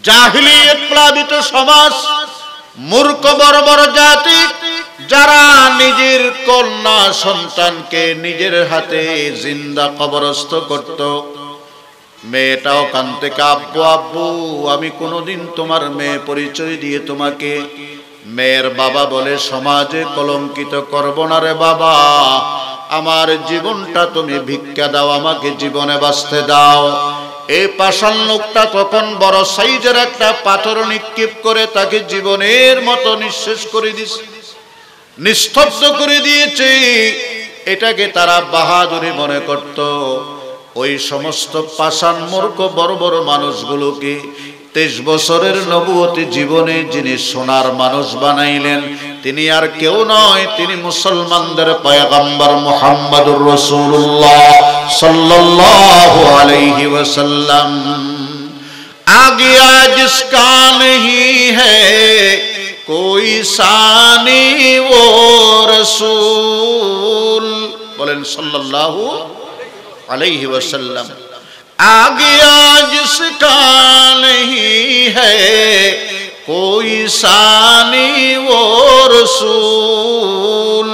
জাহিলিয়ত প্লাবিত সমাজ, মূর্খ বড় বড় জাতি, যারা নিজের কন্যা সন্তানকে নিজের হাতে জিন্দা কবরস্থ করত। মেয়েটাও কাঁদতে, আব্বু আব্বু আমি কোনোদিন তোমার মেয়ে পরিচয় দিয়ে তোমাকে। মেয়ের বাবা বলে, সমাজে কলঙ্কিত করব না রে বাবা, আমার জীবনটা তুমি ভিক্ষা দাও, আমাকে জীবনে বাঁচতে দাও। এই পাষাণ লোকটা তখন বড় সাইজের একটা পাথর নিক্ষেপ করে তাকে জীবনের মতো নিঃশেষ করে দিয়েছে, নিস্তব্ধ করে দিয়েছে। এটাকে তারা বাহাদুরি মনে করত। ওই সমস্ত পাষাণ মূর্খ বড় বড় মানুষগুলোকে 23 বছরের নবুয়তি জীবনে যিনি সোনার মানুষ বানাইলেন, তিনি আর কেউ নয়, তিনি মুসলমানদের পয়গম্বর মুহাম্মদুর রাসূলুল্লাহ সাল্লাল্লাহু আলাইহি ওয়াসাল্লাম। आ गया जिसका नहीं है कोई सानी वो रसूल, बोलें सल्लल्लाहु अलैहि वसल्लम। आ गया जिसका नहीं है कोई सानी वो रसूल,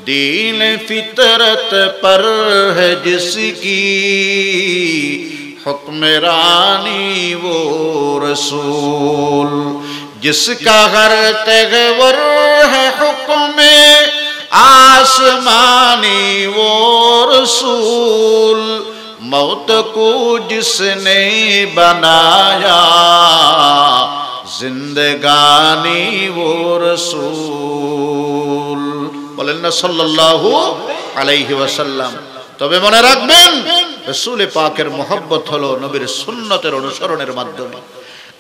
दीन फितरत पर है जिसकी हुक्मरानी वो रसूल, जिसका हर तगवर है हुक्म आसमानी वो रसूल, मौत को जिसने बनाया जिंदगानी वो रसूल। बोलें ना सल्लल्लाहु अलैहि वसल्लम। তবে মনে রাখবেন, রাসূল পাকের মহব্বত হলো নবীর সুন্নতের অনুসরণের মাধ্যমে।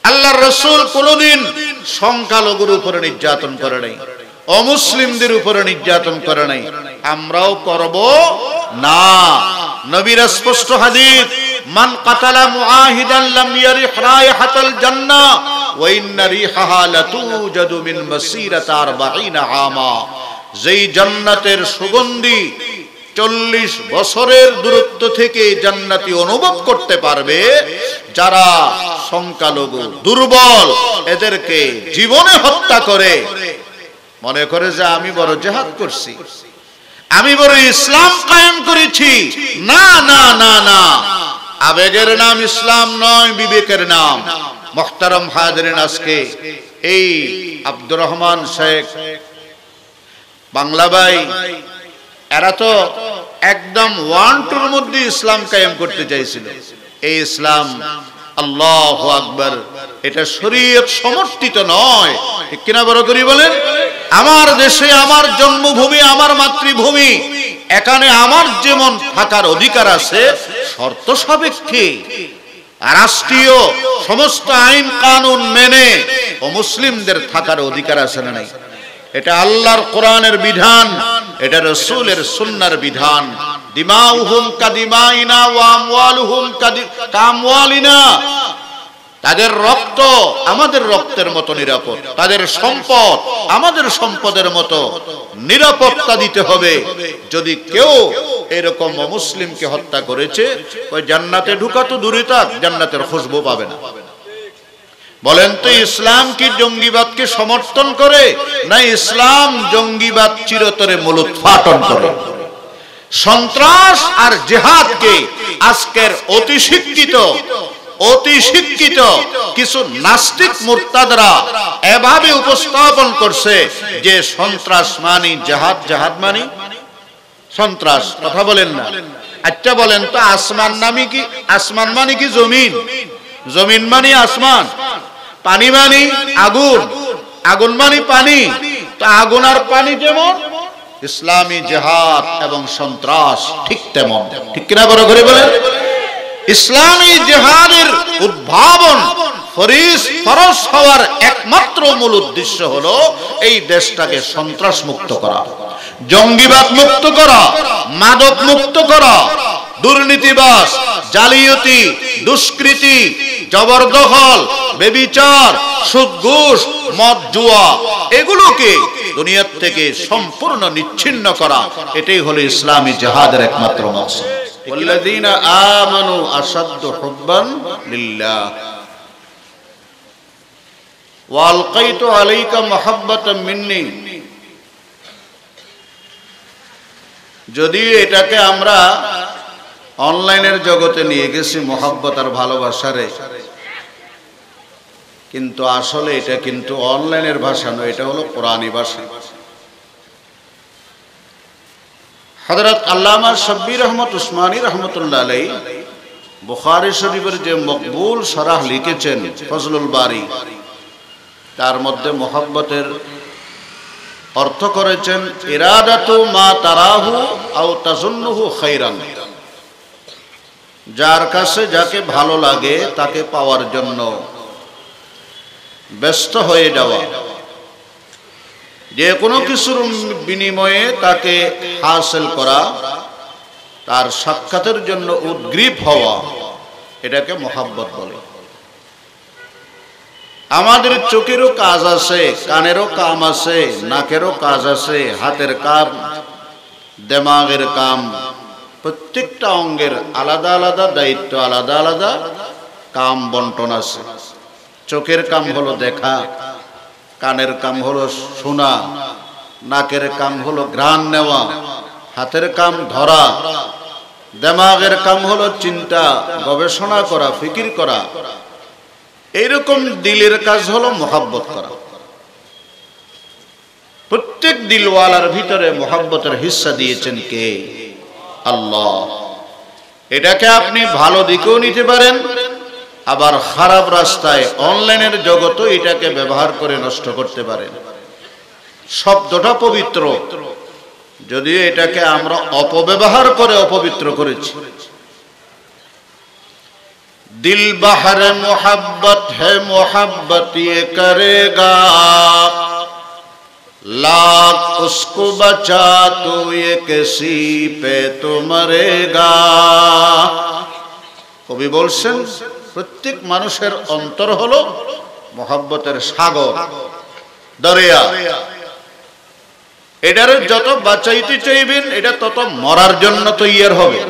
আল্লাহর রাসূল কোনদিন সংখ্যালঘুর উপরে নির্যাতন করে নাই, অমুসলিমদের উপরে নির্যাতন করে নাই, আমরাও করব না। নবীর স্পষ্ট হাদিস, মান কাতালা মুআহিদান লাম ইয়ারিহ রায়হাতাল জান্নাহ ওয়া ইন্না রিহাহা লাতুজাদু মিন মাসিরাতি 40 আমা। যেই জান্নাতের সুগন্ধি 40 বছরের দূরত্ব থেকে জান্নাতি অনুভব করতে পারবে, যারা সংখ্যালঘু দুর্বল এদেরকে জীবনে হত্যা করে মনে করে যে আমি বড় জিহাদ করছি, আমি বড় ইসলাম কায়েম করেছি। না না না না, আবেগের নাম ইসলাম নয়, বিবেকের নাম। মুহতারাম হাজিরিন, আজকে এই আব্দুর রহমান শেখ, বাংলা ভাই, এরা তো একদম 1-2 মধ্যে ইসলাম কায়েম করতে চাইছিল। এই ইসলাম, আল্লাহু আকবার, এটা শরীয়ত সমর্থিত নয়, ঠিক কিনা বড় করে বলেন? আমার দেশে, আমার জন্মভূমি, আমার মাতৃভূমি, এখানে আমার যেমন থাকার অধিকার আছে শর্ত সাপেক্ষে, রাষ্ট্রীয় সমস্ত আইন কানুন মেনে অমুসলিমদের থাকার অধিকার আছে না নাই? এটা আল্লাহর কোরআনের বিধান, এটা রাসূলের সুন্নাহর বিধান। দিমাউহুম কাদিমাইনা ওয়া আমওয়ালুহুম কামওয়ালিনা, তাদের রক্ত আমাদের রক্তের মতো নিরাপদ, তাদের সম্পদ আমাদের সম্পদের মতো নিরাপত্তা দিতে হবে। যদি কেউ এরকম মুসলিমকে হত্যা করেছে, ওই জান্নাতে ঢোকা তো দূরে থাক, জান্নাতের খুশবু পাবে না। বলেন তো, ইসলাম কি জঙ্গিবাদকে সমর্থন করে, না ইসলাম জঙ্গিবাদ চিরতরে মূলোৎপাটন করে? সন্ত্রাস আর জিহাদকে আজকের অতি শিক্ষিত কিছু নাস্তিক মুরতাদরা এভাবে উপস্থাপন করছে যে সন্ত্রাস মানি জিহাদ, জিহাদ মানি সন্ত্রাস। কথা বলেন না? আচ্ছা বলেন তো, আসমান নামি কি, আসমান মানে কি জমিন, জমিন মানে আসমান, পানি মানে আগুন, আগুন মানে পানি। তো আগুন আর পানি যেমন, ইসলামী জিহাদ এবং সন্ত্রাস ঠিক তেমন, ঠিক কিনা বড় করে বলেন? ইসলামী জিহাদের উদ্ভাবন ফরজ হওয়ার একমাত্র মূল উদ্দেশ্য হলো এই দেশটাকে সন্ত্রাস মুক্ত করা, জঙ্গিবাদ মুক্ত করা, মাদক মুক্ত করা, দুর্নীতিবাজ, জালিয়াতি, দুষ্কৃতি, জবরদখল, ব্যভিচার, সুদ ঘুষ, মদ জুয়া, এগুলোকে দুনিয়া থেকে সম্পূর্ণ নিচ্ছিন্ন করা, এটাই হলো ইসলামী জিহাদের একমাত্র মাকসাদ। ওয়াল্লাযীনা আমানু আশাদ্দু হুব্বান লিল্লাহ। ওয়া আলকাইতু আলাইকা মাহাব্বাতাম মিন্নি। যদি এটাকে আমরা অনলাইনের জগতে নিয়ে গেছি মহব্বত আর ভালোবাসারে, কিন্তু আসলে এটা কিন্তু অনলাইনের ভাষা নয়, এটা হলো কোরআনী ভাষা। হযরত আল্লামা শাব্বির আহমদ উসমানী রহমতুল্লাহ আলাইহি বুখারী শরীফের যে মকবুল শরহ লিখেছেন ফজলুল বারী, তার মধ্যে মহব্বতের অর্থ করেছেন ইরাদাতু মা তারাহু আও তাজুন্নুহু খাইরান। যার কাছে যাকে ভালো লাগে তাকে পাওয়ার জন্য ব্যস্ত হয়ে যাওয়া, যে কোনো কিছুর বিনিময়ে তাকে হাসিল করা, তার সাক্ষাতের জন্য উদ্গ্রীব হওয়া, এটাকে মহব্বত বলে। আমাদের চোখেরও কাজ আছে, কানেরও কাম আছে, নাকেরও কাজ আছে, হাতের কাম, দিমাগের কাম, প্রত্যেকটা অঙ্গের আলাদা আলাদা দায়িত্ব, আলাদা আলাদা কাম বন্টন আছে। চোখের কাম হলো দেখা, কানের কাম হলো শোনা, নাকের কাম হলো ঘ্রাণ নেওয়া, হাতের কাম ধরা, দিমাগের কাম হলো চিন্তা, গবেষণা করা, ফিকির করা। এইরকম দিলের কাজ হলো মহব্বত করা। প্রত্যেক দিলওয়ালার ভিতরে মহব্বতের হিস্সা দিয়েছেন কে? আল্লাহ। এটাকে আপনি ভালো দিকেও নিতে পারেন, আবার খারাপ রাস্তায় অনলাইনের জগতে এটাকে ব্যবহার করে নষ্ট করতে পারেন। শব্দটা পবিত্র, যদিও এটাকে আমরা অপব্যবহার করে অপবিত্র করেছি। दिल बहर मोहब्बत है मोहब्बत ये करेगा, लाख उसको बचा तो ये किसी पे तो मरेगा। কবি বলছেন প্রত্যেক মানুষের অন্তর হলো মোহাব্বতের সাগর, দরিয়া। এটারে যত বাঁচাইতে চাইবেন এটা তত মরার জন্য তৈয়ার হবে।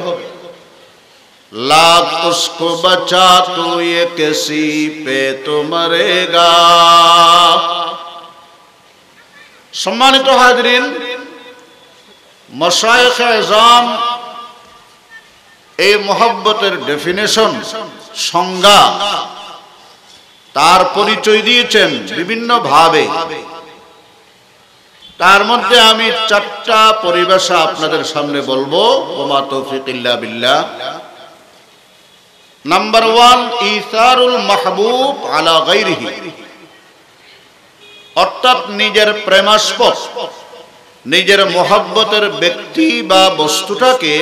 लाख उसको बचा तो ये किसी पे तो मरेगा। सम्मानित हाजरीन, मशाइख आज़म এই মোহাব্বতের ডেফিনেশন, সংজ্ঞা, তার পরিচয় দিয়েছেন বিভিন্ন ভাবে। তার মধ্যে আমি চারটা পরিভাষা আপনাদের সামনে বলবো। ওমা তৌফিক ইল্লা বিল্লাহ। নাম্বার 1, ইসারুল মাহবুব আলা গায়রিহি, অর্থাৎ নিজের প্রেমাস্পদ, নিজের মোহাব্বতের ব্যক্তি বা বস্তুটাকে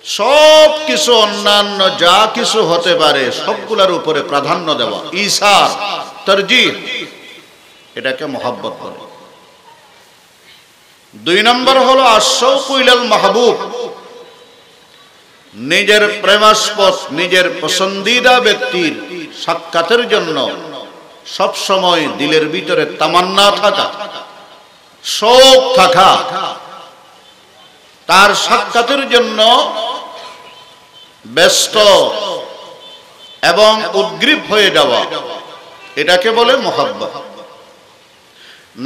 সব কিছু, অন্যান্য যা কিছু হতে পারে সবগুলোর উপরে প্রাধান্য দেওয়া, ইসার, তারজিহ, এটাকে মোহাব্বত বলে। 2 নম্বর হলো আশশাউকু ইলাল মাহবুব, নিজের প্রেমাস্পদ, নিজের পছন্দিদা ব্যক্তির সাক্ষাতের জন্য সব সময় দিলের ভিতরে তামান্না থাকা, শোক থাকা, তার সাক্ষাতের জন্য ব্যস্ত এবং উদ্গ্রীব হয়ে যাওয়া, এটাকে বলে মোহাব্বত।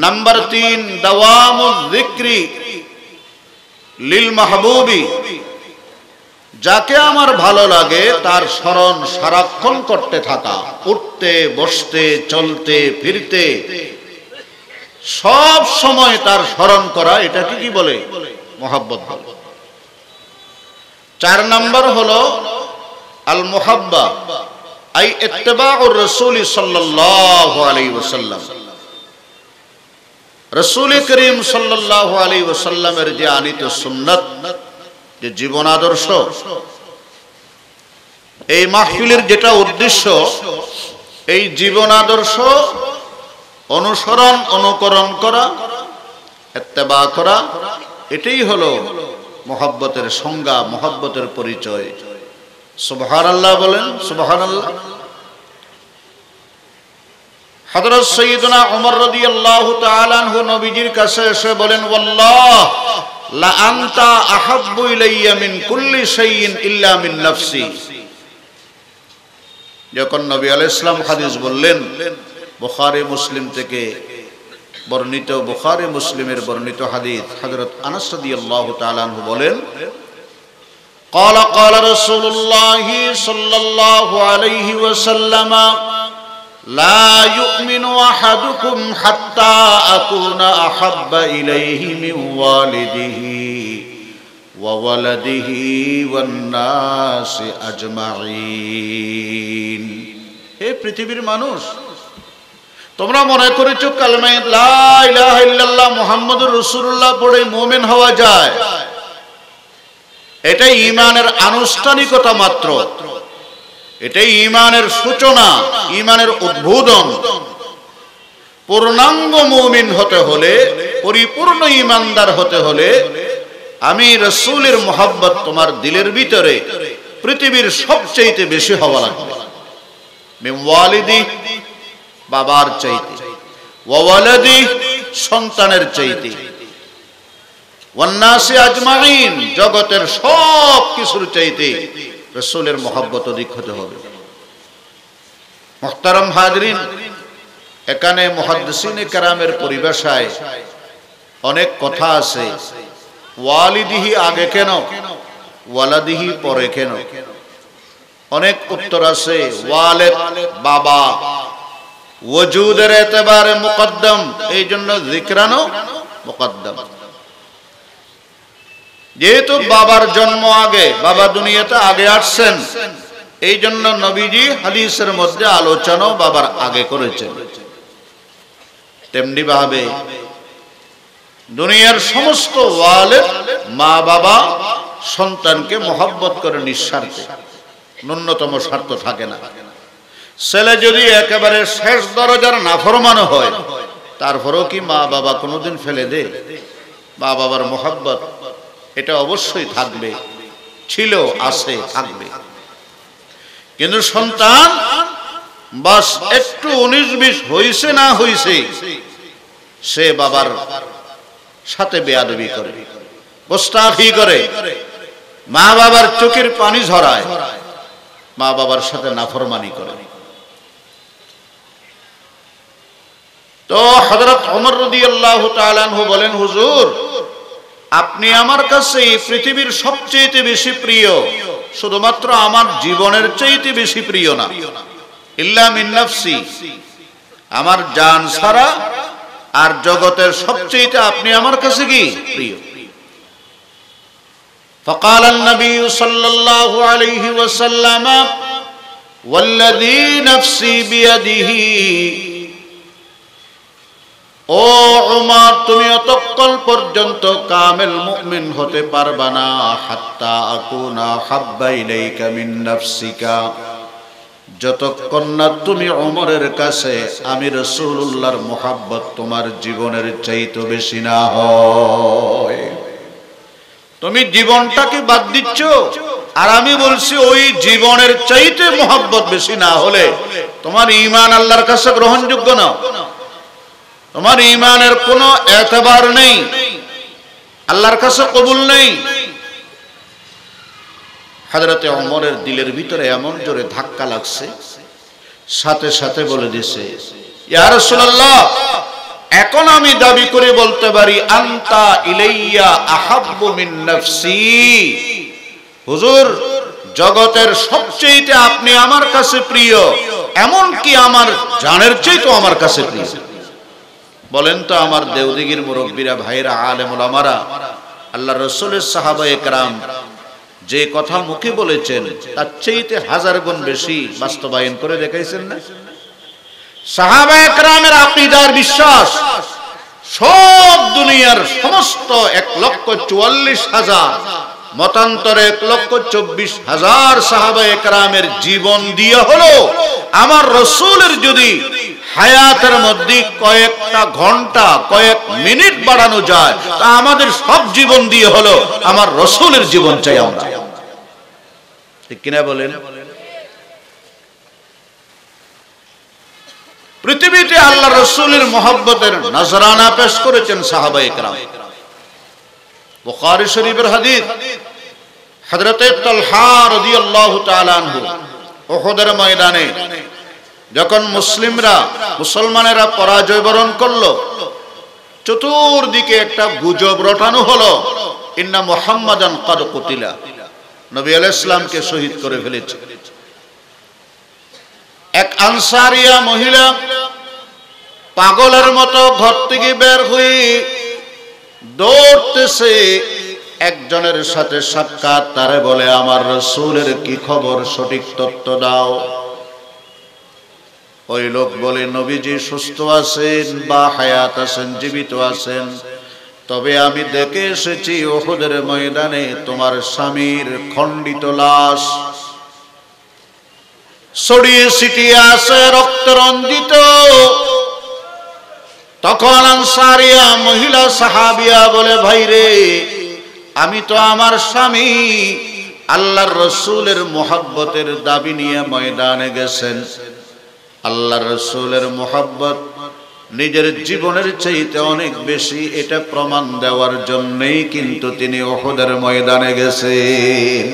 নাম্বার 3, দাওয়ামুয যিকরি লিল মাহবুবি, যাকে আমার ভালো লাগে তার স্মরণ সারাক্ষণ করতে থাকা, উঠতে বসতে চলতে ফিরতে সব সময় তার স্মরণ করা, এটাকে কি বলে? মোহাব্বত বলে। 4 নম্বর হলো আল মুহাব্বা আই ইত্তিবাউর রাসূল সাল্লাল্লাহু আলাইহি ওয়াসাল্লাম, রাসূল করিম সাল্লাল্লাহু আলাইহি ওয়াসাল্লামের যে আনিত সুন্নাত, যে জীবন আদর্শ, এই মাহফিলের যেটা উদ্দেশ্য, এই জীবন আদর্শ অনুসরণ, অনুকরণ করা, ইত্তেবা করা, এটাই হলো মোহাব্বতের সংজ্ঞা, মোহাব্বতের পরিচয়। সুবহানাল্লাহ বলেন, সুবহানাল্লাহ। হযরত সাইয়্যিদুনা ওমর রাদিয়াল্লাহু তাআলা আনহু নবীজির কাছে এসে বলেন, ওয়াল্লাহ লা আনতা আহাব্বু ইলাইয়া মিন কুল্লি শাইইন ইল্লা মিন নাফসি। যখন নবী আলাইহিস সালাম হাদিস বললেন বুখারী মুসলিম থেকে বর্ণিত, বুখারী মুসলিমের বর্ণিত হাদিস, হযরত আনাস রাদিয়াল্লাহু তাআলা আনহু বলেন, قال قال رسول الله صلى الله عليه وسلم لا يؤمن أحدكم حتى أكون أحب إليه من والده وولده والناس أجمعين। হে পৃথিবীর মানুষ, তোমরা মনে করেছো কালেমা লা ইলাহা ইল্লাল্লাহ মুহাম্মাদুর রাসূলুল্লাহ পড়ে মুমিন হওয়া যায়। এটাই ঈমানের আনুষ্ঠানিকতা মাত্র, এটাই ঈমানের সূচনা, ঈমানের উদ্বোধন। পূর্ণাঙ্গ মুমিন হতে হলে, পরিপূর্ণ ঈমানদার হতে হলে আমি রাসূলের মুহাব্বত তোমার দিলের ভিতরে পৃথিবীর সবচেয়ে বেশি হওয়া লাগবে। মিন ওয়ালিদি, বাবার চাইতে, ওয়া ওয়ালাদি, সন্তানের চাইতে, ওয়ান্নাসি আজমাইন, জগতের সব কিছুর চাইতে রাসূলের মুহাব্বত অধিক হতে হবে। মুহতারাম হাজরিন, এখানে মুহাদ্দিসিনে কেরামের পরিভাষায় অনেক কথা আছে। ওয়ালিদিহি আগে কেন, ওয়ালাদিহি পরে কেন? অনেক উত্তর আছে। ওয়ালিদ বাবা, ওজুদের এতেবারে মুকদ্দম, এই জন্য যিকরানো মুকদ্দম। যেহেতু বাবার জন্ম আগে, বাবা দুনিয়াতে আগে আসছেন, এই জন্য নবীজি হাদিসের মধ্যে আলোচনাও বাবার আগে করেছেন। তেমনি ভাবে দুনিয়ার সমস্ত ওয়ালিদ, মা বাবা সন্তানকে মহব্বত করে নিঃস্বার্থে, ন্যূনতম স্বার্থ থাকে না। ছেলে যদি একেবারে শেষ দরজার নাফরমান হয়, তারপরেও কি মা বাবা কোনোদিন ফেলে দে? মা বাবার মহব্বত এটা অবশ্যই থাকবে, ছিল, আছে, থাকবে। কিন্তু সন্তান বাস একটু 19-20 হইছে না হইছে, সে বাবার সাথে বেয়াদবি করে, গোস্তাখি করে, মা বাবার চোখের পানি ঝরায়, মা বাবার সাথে নাফরমানি করে। তো হযরত ওমর রাদিয়াল্লাহু তাআলা আনহু বলেন, হুজুর আপনি আমার কাছে এই পৃথিবীর সবচেয়ে বেশি প্রিয়, শুধুমাত্র আমার জীবনের চাইতে বেশি প্রিয় না, ইল্লা মিন নাফসি, আমার জান ছাড়া আর জগতের সবচেয়ে আপনি আমার কাছে কি প্রিয়। فقال النبي صلى الله عليه وسلم والذي نفسي بيده ও উমর, তুমি অতক্ষণ পর্যন্ত কামেল মুমিন হতে পারবা না হাত্তা আকুনা হাব্বা ইলাইকা মিন নাফসিকা, যতক্ষণ না তুমি ওমরের কাছে আমি রাসূলুল্লাহর মুহাব্বত তোমার জীবনের চাইতে বেশি না হয়। তুমি জীবনটাকে বাদ দিচ্ছ, আর আমি বলছি ওই জীবনের চাইতে মুহাব্বত বেশি না হলে তোমার ঈমান আল্লাহর কাছে গ্রহণযোগ্য না, তোমার ঈমানের কোনো এতবার নেই, আল্লাহর কাছে কবুল নেই। হযরতে ওমরের দিলের ভিতরে এমন জোরে ধাক্কা লাগছে, সাথে সাথে বলে দিয়েছে, ইয়া রাসূলুল্লাহ, এখন আমি দাবি করে বলতে পারি আনতা ইলাইয়া আহাব্বু মিন নাফসি, হুজুর জগতের সবচেয়ে আপনি আমার কাছে প্রিয়, এমন কি আমার জানের চাইতে আমার কাছে প্রিয়। বলেন তো আমার দেওদিগির মুরব্বীরা, ভাইরা, আলেম ওলামারা, আল্লাহর রাসূলের সাহাবায়ে কেরাম যে কথা মুখে বলেছেন তার চাইতে 1000 গুণ বেশি বাস্তবায়ন করে দেখাইছেন না? সাহাবায়ে কেরামের আকীদার বিশ্বাস সব দুনিয়ার সমস্ত 1,44,000 মতান্তরে 1,24,000 সাহাবায়ে কেরামের জীবন দিয়ে হলো আমার রাসূলের যদি হায়াতের মধ্যে কয়েকটা ঘন্টা, কয়েক মিনিট বাড়ানো যায়, তা আমাদের সব জীবন দিয়ে হলো আমার রাসূলের জীবন চাই আমরা, ঠিক কিনা বলেন? পৃথিবীতে আল্লাহ রাসূলের মুহাব্বতের নজরানা পেশ করেছেন সাহাবায়ে কেরাম। বুখারী শরীফের হাদিস, হযরতে তালহা রাদিয়াল্লাহু তাআলা আনহু উহুদের ময়দানে যখন মুসলমানেরা পরাজয় বরণ করলো, চতুর্দিকে একটা গুজব রটানো হলো, ইন্না মুহাম্মাদান ক্বাদ কুতিলা, নবী আলাইহিস সালামকে শহীদ করে ফেলেছে। এক আনসারিয়া মহিলা পাগলের মতো ঘর থেকে বের হয়ে দৌড়তেছে, একজনের সাথে সাক্ষাৎ, তারে বলে আমার রাসূলের কি খবর, সঠিক তথ্য দাও। ওই লোক বলে নবীজি সুস্থ আছেন বা হায়াত আছেন, জীবিত আছেন, তবে আমি দেখে এসেছি উহুদের ময়দানে তোমার স্বামীর খণ্ডিত লাশ ছড়িয়ে ছিটিয়ে আছে, রক্ত রঞ্জিত। তখন আনসারিয়া মহিলা সাহাবিয়া বলে ভাই রে, আমি তো আমার স্বামী আল্লাহর রাসূলের মুহাব্বতের দাবি নিয়ে ময়দানে গেছেন, আল্লাহর রাসূলের মুহাব্বত নিজের জীবনের চাইতে অনেক বেশি, এটা প্রমাণ দেওয়ার জন্যই কিন্তু তিনি উহুদের ময়দানে গেছেন।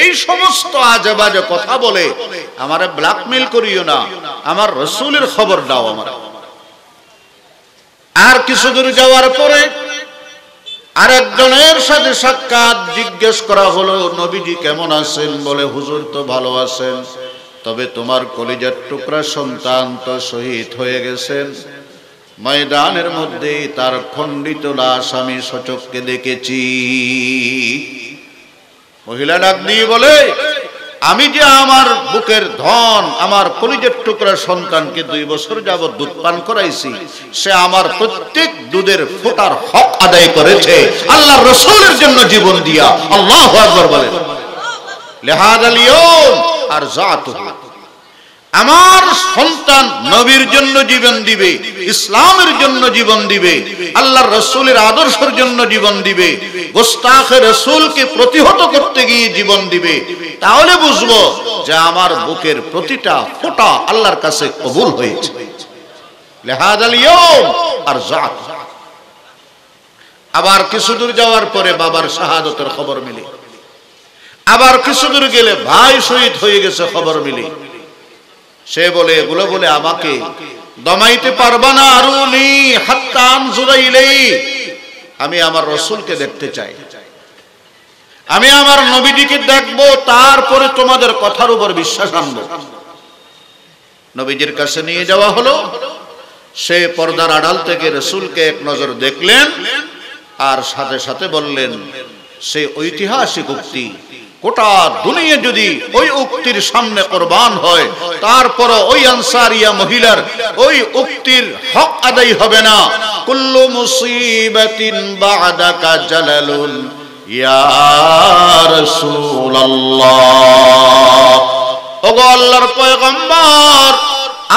এই সমস্ত আজেবাজে কথা বলে আমারে ব্ল্যাকমেইল করিও না, আমার রাসূলের খবর দাও আমার। আর কিছু দূর যাওয়ার পরে আরেকজনের সাথে সাক্ষাৎ, জিজ্ঞেস করা হলো নবীজি কেমন আছেন, বলে হুজুর তো ভালো আছেন, তবে তোমার কলিজার টুকরা সন্তান তো শহীদ হয়ে গেছেন, ময়দানের মধ্যে তার খণ্ডিত লাশ আমি সচক্ষে দেখেছি। মহিলা ডাক দিয়ে বলে আমি যে আমার বুকের ধন, আমার কলিজার টুকরা সন্তানকে 2 বছর যাবত দুধ পান করাইছি, সে আমার প্রত্যেক দুধের ফোঁটার হক আদায় করেছে আল্লাহর রাসূলের জন্য জীবন দিয়া। আল্লাহু আকবার বলেন। লিহাযাল ইয়াউম আরযাতুহু, আমার সন্তান নবীর জন্য জীবন দিবে, ইসলামের জন্য জীবন দিবে, আল্লাহর রাসূলের আদর্শের জন্য জীবন দিবে, গোস্তাখে রাসূলকে প্রতিহত করতে গিয়ে জীবন দিবে, তাহলে বুঝবো যে আমার বুকের প্রতিটা ফোঁটা আল্লাহর কাছে কবুল হয়েছে। লিহাযাল ইয়াউম আরযাত। আবার কিছু দূর যাওয়ার পরে বাবার শাহাদাতের খবর মিলে, আবার কিছু দূর গেলে ভাই শহীদ হয়ে গেছে খবর মিলে। সে বলে এগুলো বলে আমাকে দমাইতে পারবা না, আরুনি হাত্তা আনজুরা ইলাই, আমি আমার রাসূলকে দেখতে চাই, আমি আমার নবীজিকে দেখব, তারপরে তোমাদের কথার উপর বিশ্বাস আনবো। নবীজির কাছে নিয়ে যাওয়া হলো, সে পর্দার আড়াল থেকে রাসূলকে এক নজর দেখলেন, আর সাথে সাথে বললেন সেই ঐতিহাসিক উক্তি, গোটা দুনিয়া যদি ওই উক্তির সামনে কুরবান হয়, তারপর ওই আনসারিয়া মহিলার ওই উক্তির হক আদায় হবে না। কুল্লু মুসিবাতিন বা'দাকা জালালুন ইয়া রাসূলুল্লাহ। ওগো আল্লাহর পয়গম্বর,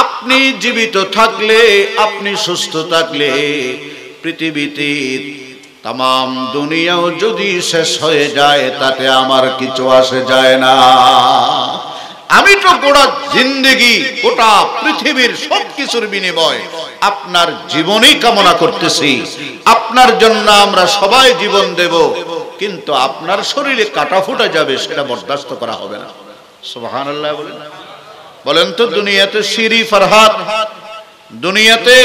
আপনি জীবিত থাকলে, আপনি সুস্থ থাকলে, পৃথিবীতে তাম দুনিয়াও যদি শেষ হয়ে যায় তাতে আমার কিছু আসে যায় না। আমি তো গোটা জিন্দেগি, গোটা পৃথিবীর সবকিছুর বিনিময় আপনার জীবনই কামনা করতেছি, আপনার জন্য আমরা সবাই জীবন দেব, কিন্তু আপনার শরীরে কাটা ফুটা যাবে সেটা বরদাস্ত করা হবে না। সুবহানাল্লাহ বলেন। বলেন তো দুনিয়াতে শিরি ফরহাদ, দুনিয়াতে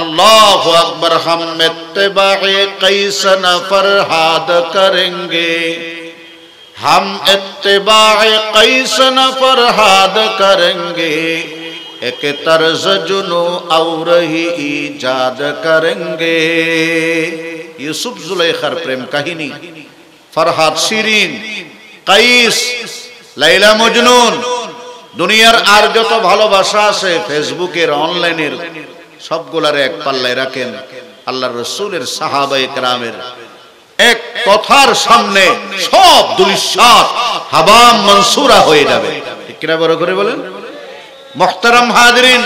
अल्लाहु अकबर, हम इत्तिबाए कैसन फरहाद करेंगे, हम इत्तिबाए कैसन फरहाद करेंगे, एक तर्ज जुनू और ही इजाद करेंगे। यूसुफ जुलेखार प्रेम कहानी, फरहाद शिरीन, কাইস, লাইলা মজনুন, দুনিয়ার আর যত ভালোবাসা আছে ফেসবুকের, অনলাইনের, সবগুলার এক পাল্লায় রাখেন, আল্লাহর রাসূলের সাহাবায়ে কেরামের এক কথার সামনে সব দুলিশাত হাবা মনসুরা হয়ে যাবে। ঠিক কিনা বড় করে বলেন। মুহতারাম হাজিরিন,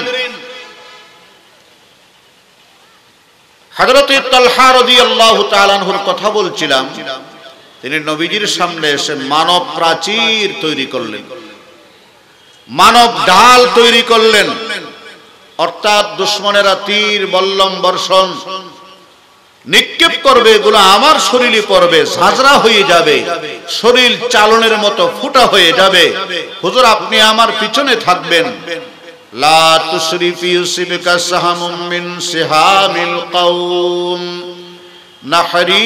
হযরত তালহা রাদিয়াল্লাহু তাআলা আনহুর কথা বলছিলাম। তিনি নবীজির সামনে এসে মানব প্রাচীর তৈরি করলেন, মানব ঢাল তৈরি করলেন, অর্থাৎ দুশমনেরা তীর বল্লম বর্ষণ নিক্ষেপ করবে, এগুলো আমার শরীরে পড়বে, ঝাঁঝরা হয়ে যাবে, শরীর চালনের মতো ফুটা হয়ে যাবে। হুজুর আপনি আমার পিছনে থাকবেন, লা তুসরিফি ইউসিবকা সাহামুম মিন সিহামিল কওম নাহরি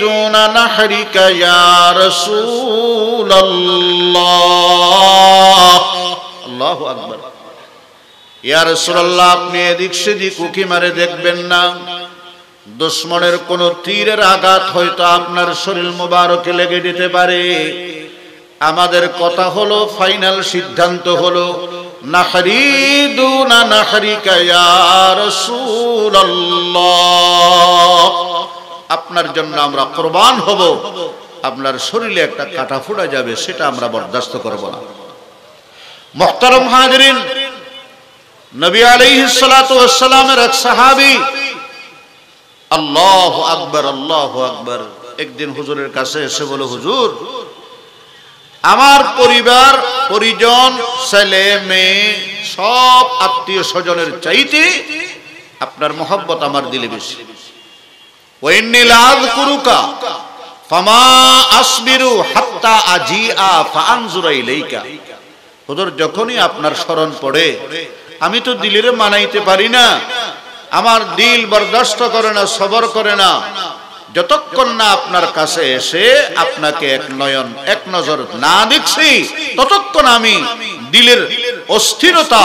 দুনা নাহরিকা ইয়া রাসূলুল্লাহ। আল্লাহু আকবার। ইয়া রাসূলুল্লাহ, আপনি এদিক সেদিক উকি মারে দেখবেন না। দুশমনের কোন তীরের আঘাত হয়তো আপনার শরীর মোবারকে লেগে যেতে পারে। আমাদের কথা হলো, ফাইনাল সিদ্ধান্ত হলো, নাহরিদুনা নাহরিকা ইয়া রাসূলুল্লাহ, আপনার জন্য আমরা কুরবান হব। আপনার শরীরে একটা কাটা ফুটা যাবে, সেটা আমরা বরদাস্ত করব না। মুহতারাম হাজিরিন, নবী আলাইহিস সালাতু ওয়াস সালামের এক সাহাবী, আল্লাহু আকবার আল্লাহু আকবার, একদিন হুজুরের কাছে এসে বলে, হুজুর, আমার পরিবার পরিজন, ছেলে মেয়ে, সব আত্মীয় স্বজনের চাইতে আপনার মহব্বত আমার দিলে বেশি। ওয়াইন্নী লা আযকুরুকা ফামা আসবিরু হাত্তা আজিআ ফাআনজুরা ইলাইকা। হুজুর, যখনই আপনার স্মরণ পড়ে আমি তো দিলের মানাইতে পারি না, আমার দিল বরদাস্ত করে না, সবর করে না। যতক্ষণ না আপনার কাছে এসে আপনাকে এক নয়ন এক নজর না দেখছি, ততক্ষণ আমি দিলের অস্থিরতা,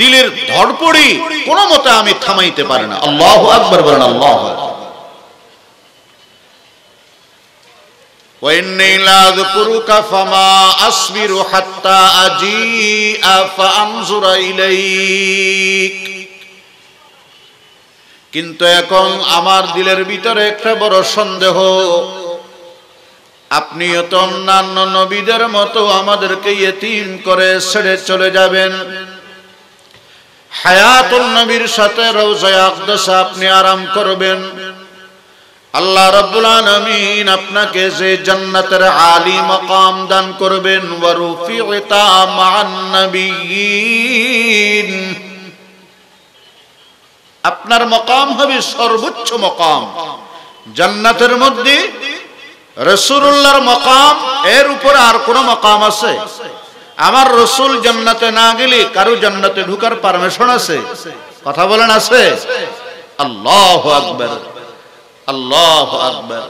দিলের ধড়পড়ি কোনো মতে আমি থামাইতে পারি না। আল্লাহু আকবার বলেন। আল্লাহু আকবার। ওয়াইন্নী লা আযকুরুকা ফামা আসবিরু হাত্তা আজিআ ফাআনজুরা ইলাইক। কিন্তু এখন আমার দিলের ভিতরে একটা বড় সন্দেহ, আপনিও তো অন্যান্য নবীদের মতো আমাদেরকে ইয়েতিম করে ছেড়ে চলে যাবেন। হায়াতুন নবীর সাথে রওজায়ে আকদাসে আপনি আরাম করবেন। আল্লাহ রাব্বুল আলামিন আপনাকে যে জান্নাতের আলী মাকাম দান করবেন, ওয়া রুফি'তা মা'আন নাবিয়্যিন, আপনার মাকাম হবে সর্বোচ্চ মাকাম জান্নাতের মধ্যে। রাসূলুল্লাহর মাকাম এর উপর আর কোন মাকাম আছে? আমার রাসূল জান্নাতে না গেলে কারো জান্নাতে ঢোকার পারমিশন আছে? কথা বলেন, আছে? আল্লাহু আকবার আল্লাহু আকবার।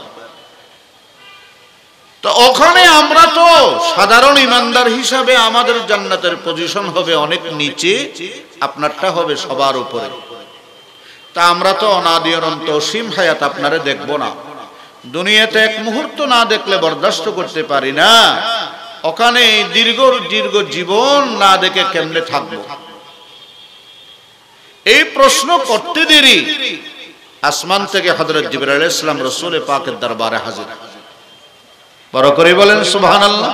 তো ওখানে আমরা তো সাধারণ ইমানদার হিসাবে আমাদের জান্নাতের পজিশন হবে অনেক নিচে, আপনারটা হবে সবার উপরে। তা আমরা তো অনাদি অনন্ত অসীম হায়াত আপনারে দেখব না, দুনিয়াতে এক মুহূর্ত না দেখলে বরদাস্ত করতে পারি না, ওখানে দীর্ঘ দীর্ঘ জীবন না দেখে কেমনে থাকবো? এই প্রশ্ন করতে দেরি আসমান থেকে হযরত জিবরাইল আলাইহিস সালাম রাসূল পাকের দরবারে হাজির। বড় করে বলেন সুবহানাল্লাহ।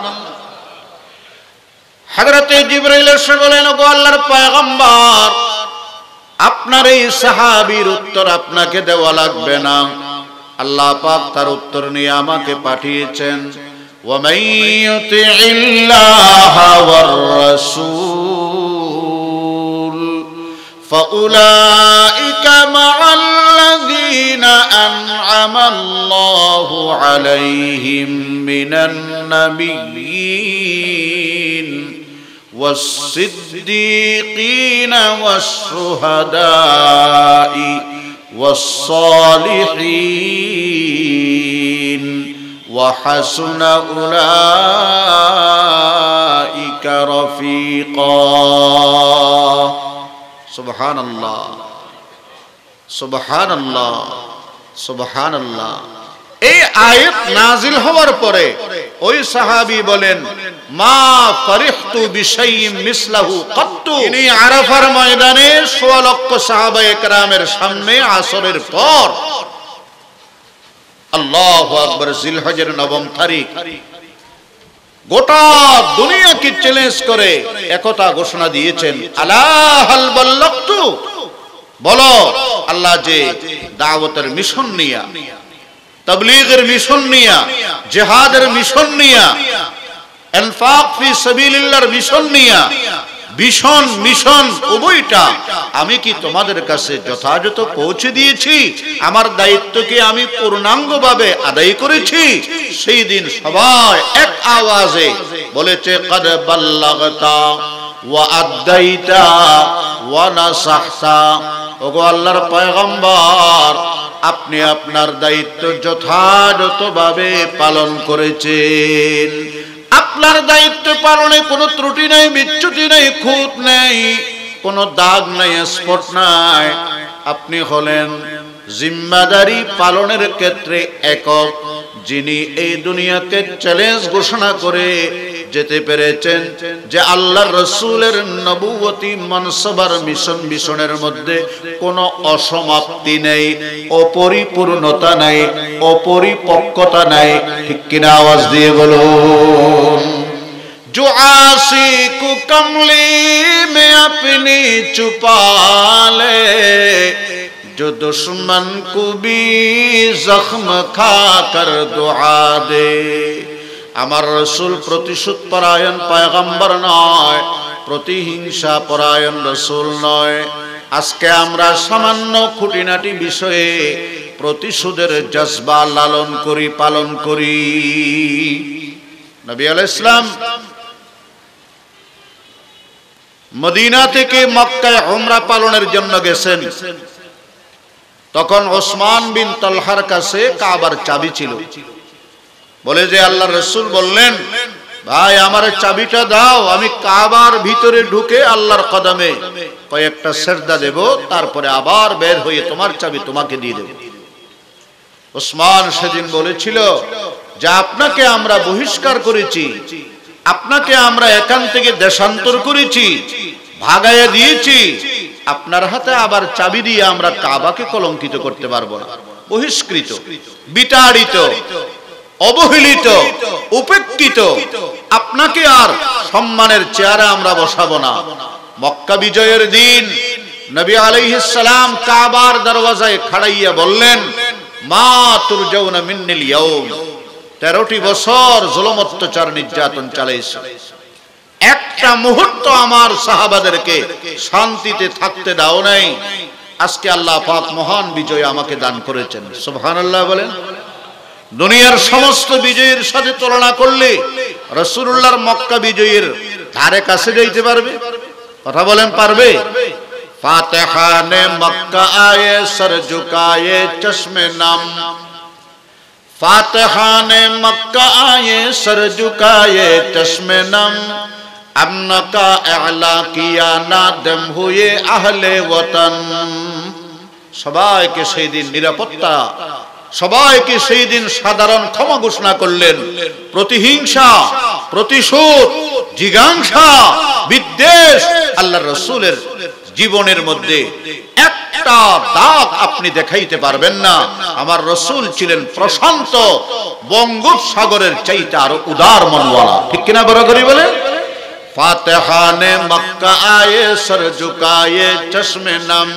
হযরত জিবরাইল এসে বলেন, ওগো আল্লাহর পয়গম্বর, আপনার এই সাহাবীর উত্তর আপনাকে দেওয়া লাগবে না, আল্লাহ পাক তার উত্তর নিয়ে আমাকে পাঠিয়েছেন। ওয়া মাইয়ুতি'িল্লাহা ওয়ার রাসূল ফাউলাইকা মা'আল্লাযীনা আন'আমাল্লাহু আলাইহিম মিনান নাবিয়্যিন والصديقين والشهداء والصالحين وحسن أولئك رفيقا। سبحان الله سبحان الله سبحان الله। এই আয়াত নাজিল হওয়ার পরে ওই সাহাবী বলেন, মা ফারিহতু বিশাইইন মিসলাহু কাত্তু। তিনি আরাফার ময়দানে ১৬ লক্ষ সাহাবায়ে কেরামের সামনে আসরের পর, আল্লাহু আকবার, জিলহজের ৯ম তারিখ, গোটা দুনিয়াকে চ্যালেঞ্জ করে একতা ঘোষণা দিয়েছেন, আলা হাল বাল্লাগতু, বলো আল্লাহ যে দাওয়াতের মিশন নিয়া, তাবলীগের মিশন নিয়া, জিহাদের মিশন নিয়া, ইনফাক ফি সাবিলিল্লাহর মিশন নিয়া, মিশন উভয়টা আমি কি তোমাদের কাছে যথাযথ পৌঁছে দিয়েছি? আমার দায়িত্বকে আমি পূর্ণাঙ্গভাবে আদায় করেছি? সেই দিন সবাই এক আওয়াজে বলেছে, কদ বাল্লাগতা ওয়া আদাইতা ওয়া নাসাহতা। ওগো আল্লাহর পয়গম্বর, আপনি আপনার দায়িত্ব যথাযথভাবে পালন করেছেন। আপনার দায়িত্ব পালনে কোনো ত্রুটি নেই, বিচ্যুতি নেই, খুঁত নেই, কোনো দাগ নেই, স্পট নাই। আপনি হলেন জিম্মাদারি পালনের ক্ষেত্রে একক, যিনি এই দুনিয়াকে চ্যালেঞ্জ ঘোষণা করে যেতে পেরেছেন যে আল্লাহর রাসূলের নবুয়তি মানসবার মিশনের মধ্যে কোনো অসমাপ্তি নেই, অপরিপূর্ণতা নেই, অপরিপক্কতা নেই। ঠিক কিনা? আওয়াজ দিয়ে বলুন। जो आशिक कमली में अपनी छुपा ले, जो दुश्मन को भी जख्म खा कर दुआ दे। আমার রাসূল প্রতিশোধ পরায়ণ পয়গম্বর নয়, প্রতিহিংসা পরায়ণ রাসূল নয়। আজকে আমরা সামান্য খুঁটিনাটি বিষয়ে প্রতিশোধের জজবা লালন করি, পালন করি। নবী আলাইহিস সালাম মদিনা থেকে মক্কায় উমরা পালনের জন্য গেছেন। তখন ওসমান বিন তালহার কাছে কাবার চাবি ছিল। বলে যে আল্লাহর রাসূল বললেন, ভাই আমার চাবিটা দাও, আমি কাবার ভিতরে ঢুকে আল্লাহর কদমে কয়েকটা সিজদা দেব, তারপরে আবার বের হয়ে তোমার চাবি তোমাকে দিয়ে দেব। ওসমান সেদিন বলেছিল যে আপনাকে আমরা বহিষ্কার করেছি, আপনাকে আমরা এখান থেকে দেশান্তর করেছি, ভাগাইয়া দিয়েছি, আপনার হাতে আবার চাবি দিয়ে আমরা কাবাকে কলঙ্কিত করতে পারবো না। বহিষ্কৃত, বিতাড়িত, অবহেলিত, উপেক্ষিত, আপনাকে আর সম্মানের চেয়ারে আমরা বসাবো না। মক্কা বিজয়ের দিন নবী আলাইহিস সালাম কাবার দরওয়াজায় খাড়াইয়া বললেন, মা তুরজাউনা মিন্নিল ইয়াউম। 13টি বছর জুলুম অত্যাচার নির্যাতন চালাইছে, একটা মুহূর্ত আমার সাহাবাদেরকে শান্তিতে থাকতে দাও নাই। আজকে আল্লাহ পাক মহান বিজয় আমাকে দান করেছেন। সুবহানাল্লাহ বলেন। দুনিয়ার সমস্ত বিজয়ের সাথে তুলনা করলে রাসূলুল্লাহর মক্কা বিজয়ের ধারে কাছে যাইতে পারবে? কথা বলেন, পারবে? ফাতিহা নে মক্কা আয়ে সর ঝুকায়ে চশমে নাম, फातिहा ने मक्का आए सर झुकाए चश्मे नम, अमन का एला किया नादम हुए अहले वतन। সবাইকে সেই দিন নিরাপত্তা, সবাইকে সেই দিন সাধারণ ক্ষমা ঘোষণা করলেন। প্রতিহিংসা, প্রতিশোধ, জিজ্ঞাসা, বিদ্বেষ আল্লাহর রাসূলের জীবনের মধ্যে একটা দাগ আপনি দেখাইতে পারবেন না। আমার রাসূল ছিলেন প্রশান্ত বঙ্গোপসাগরের চাইতে আরো উদার মনওয়ালা। ঠিক কিনা বরাবরই বলে? ফাতিহা নে মক্কা আয়ে সর ঝুকায়ে চশমে নম,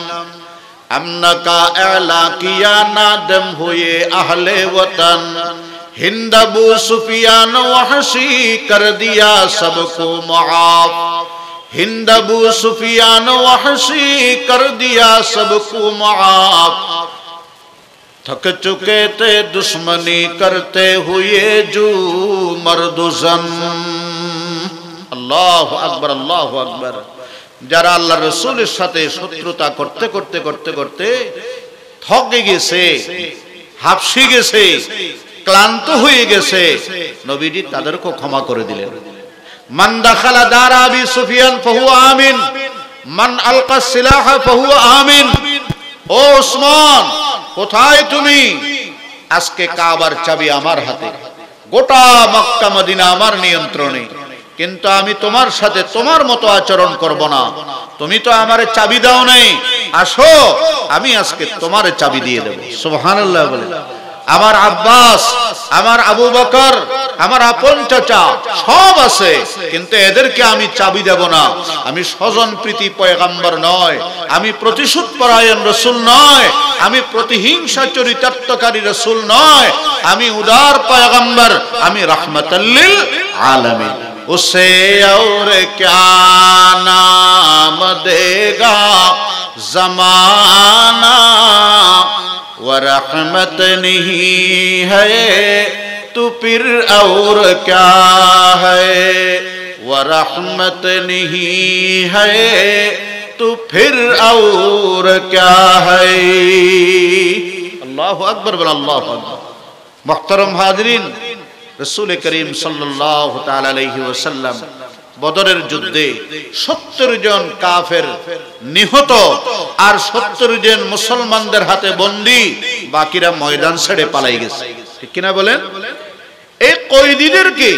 अमन का एला किया नादम हुए अहले वतन, हिंद अबू सुफियान वहशी कर दिया सबको मुआफ, हिंद अबू सुफियान वहशी कर दिया सबको मुआफ, थक चुके थे दुश्मनी करते हुए जो मर्दुजन। अल्लाह अकबर, अल्लाह अकबर। যারা আল্লাহর রাসূলের সাথে শত্রুতা করতে করতে করতে করতে থকে গেছে, হাফসে গেছে, ক্লান্ত হয়ে গেছে, নবীজি তাদেরকে ক্ষমা করে দিলেন। মান দাখালা দার আবি সুফিয়ান ফাহুয়া আমিন, মান আলকা সিলাহা ফাহুয়া আমিন। ও ওসমান, কোথায় তুমি? আজকে কাবার চাবি আমার হাতে, গোটা মক্কা মদিনা আমার নিয়ন্ত্রণে, কিন্তু আমি তোমার সাথে তোমার মতো আচরণ করব না। তুমি তো আমারে চাবি দাও নাই, আসো আমি আজকে তোমারে চাবি দিয়ে দেব। সুবহানাল্লাহ বলে। আমার আব্বাস, আমার আবু বকর, আমার আপন চাচা সব আছে, কিন্তু এদেরকে আমি চাবি দেব না। আমি স্বজন প্রীতি পয়গম্বর নয়, আমি প্রতিশোধ পরায়ণ রাসূল নয়, আমি প্রতিহিংসা চরিতার্থকারী রাসূল নয়, আমি উদার পয়গম্বর, আমি রাহমাতাল লিল আলামিন। उसे और क्या नाम देगा ज़माना, व रहमत नहीं है तो फिर और क्या है, व रहमत नहीं है तो फिर और क्या है। अल्लाहु अकबर बोल, अल्लाहु अकबर। मुहतरम हाज़रीन, रसूल करीम सल्लल्लाहु ताला अलैहि वसल्लम बदरेর যুদ্ধে 70 জন কাফের নিহত আর 70 জন মুসলমানদের হাতে বন্দী, বাকিরা ময়দান ছেড়ে পালাই গেছে। ঠিক কিনা বলেন? এই কয়েদিদেরকে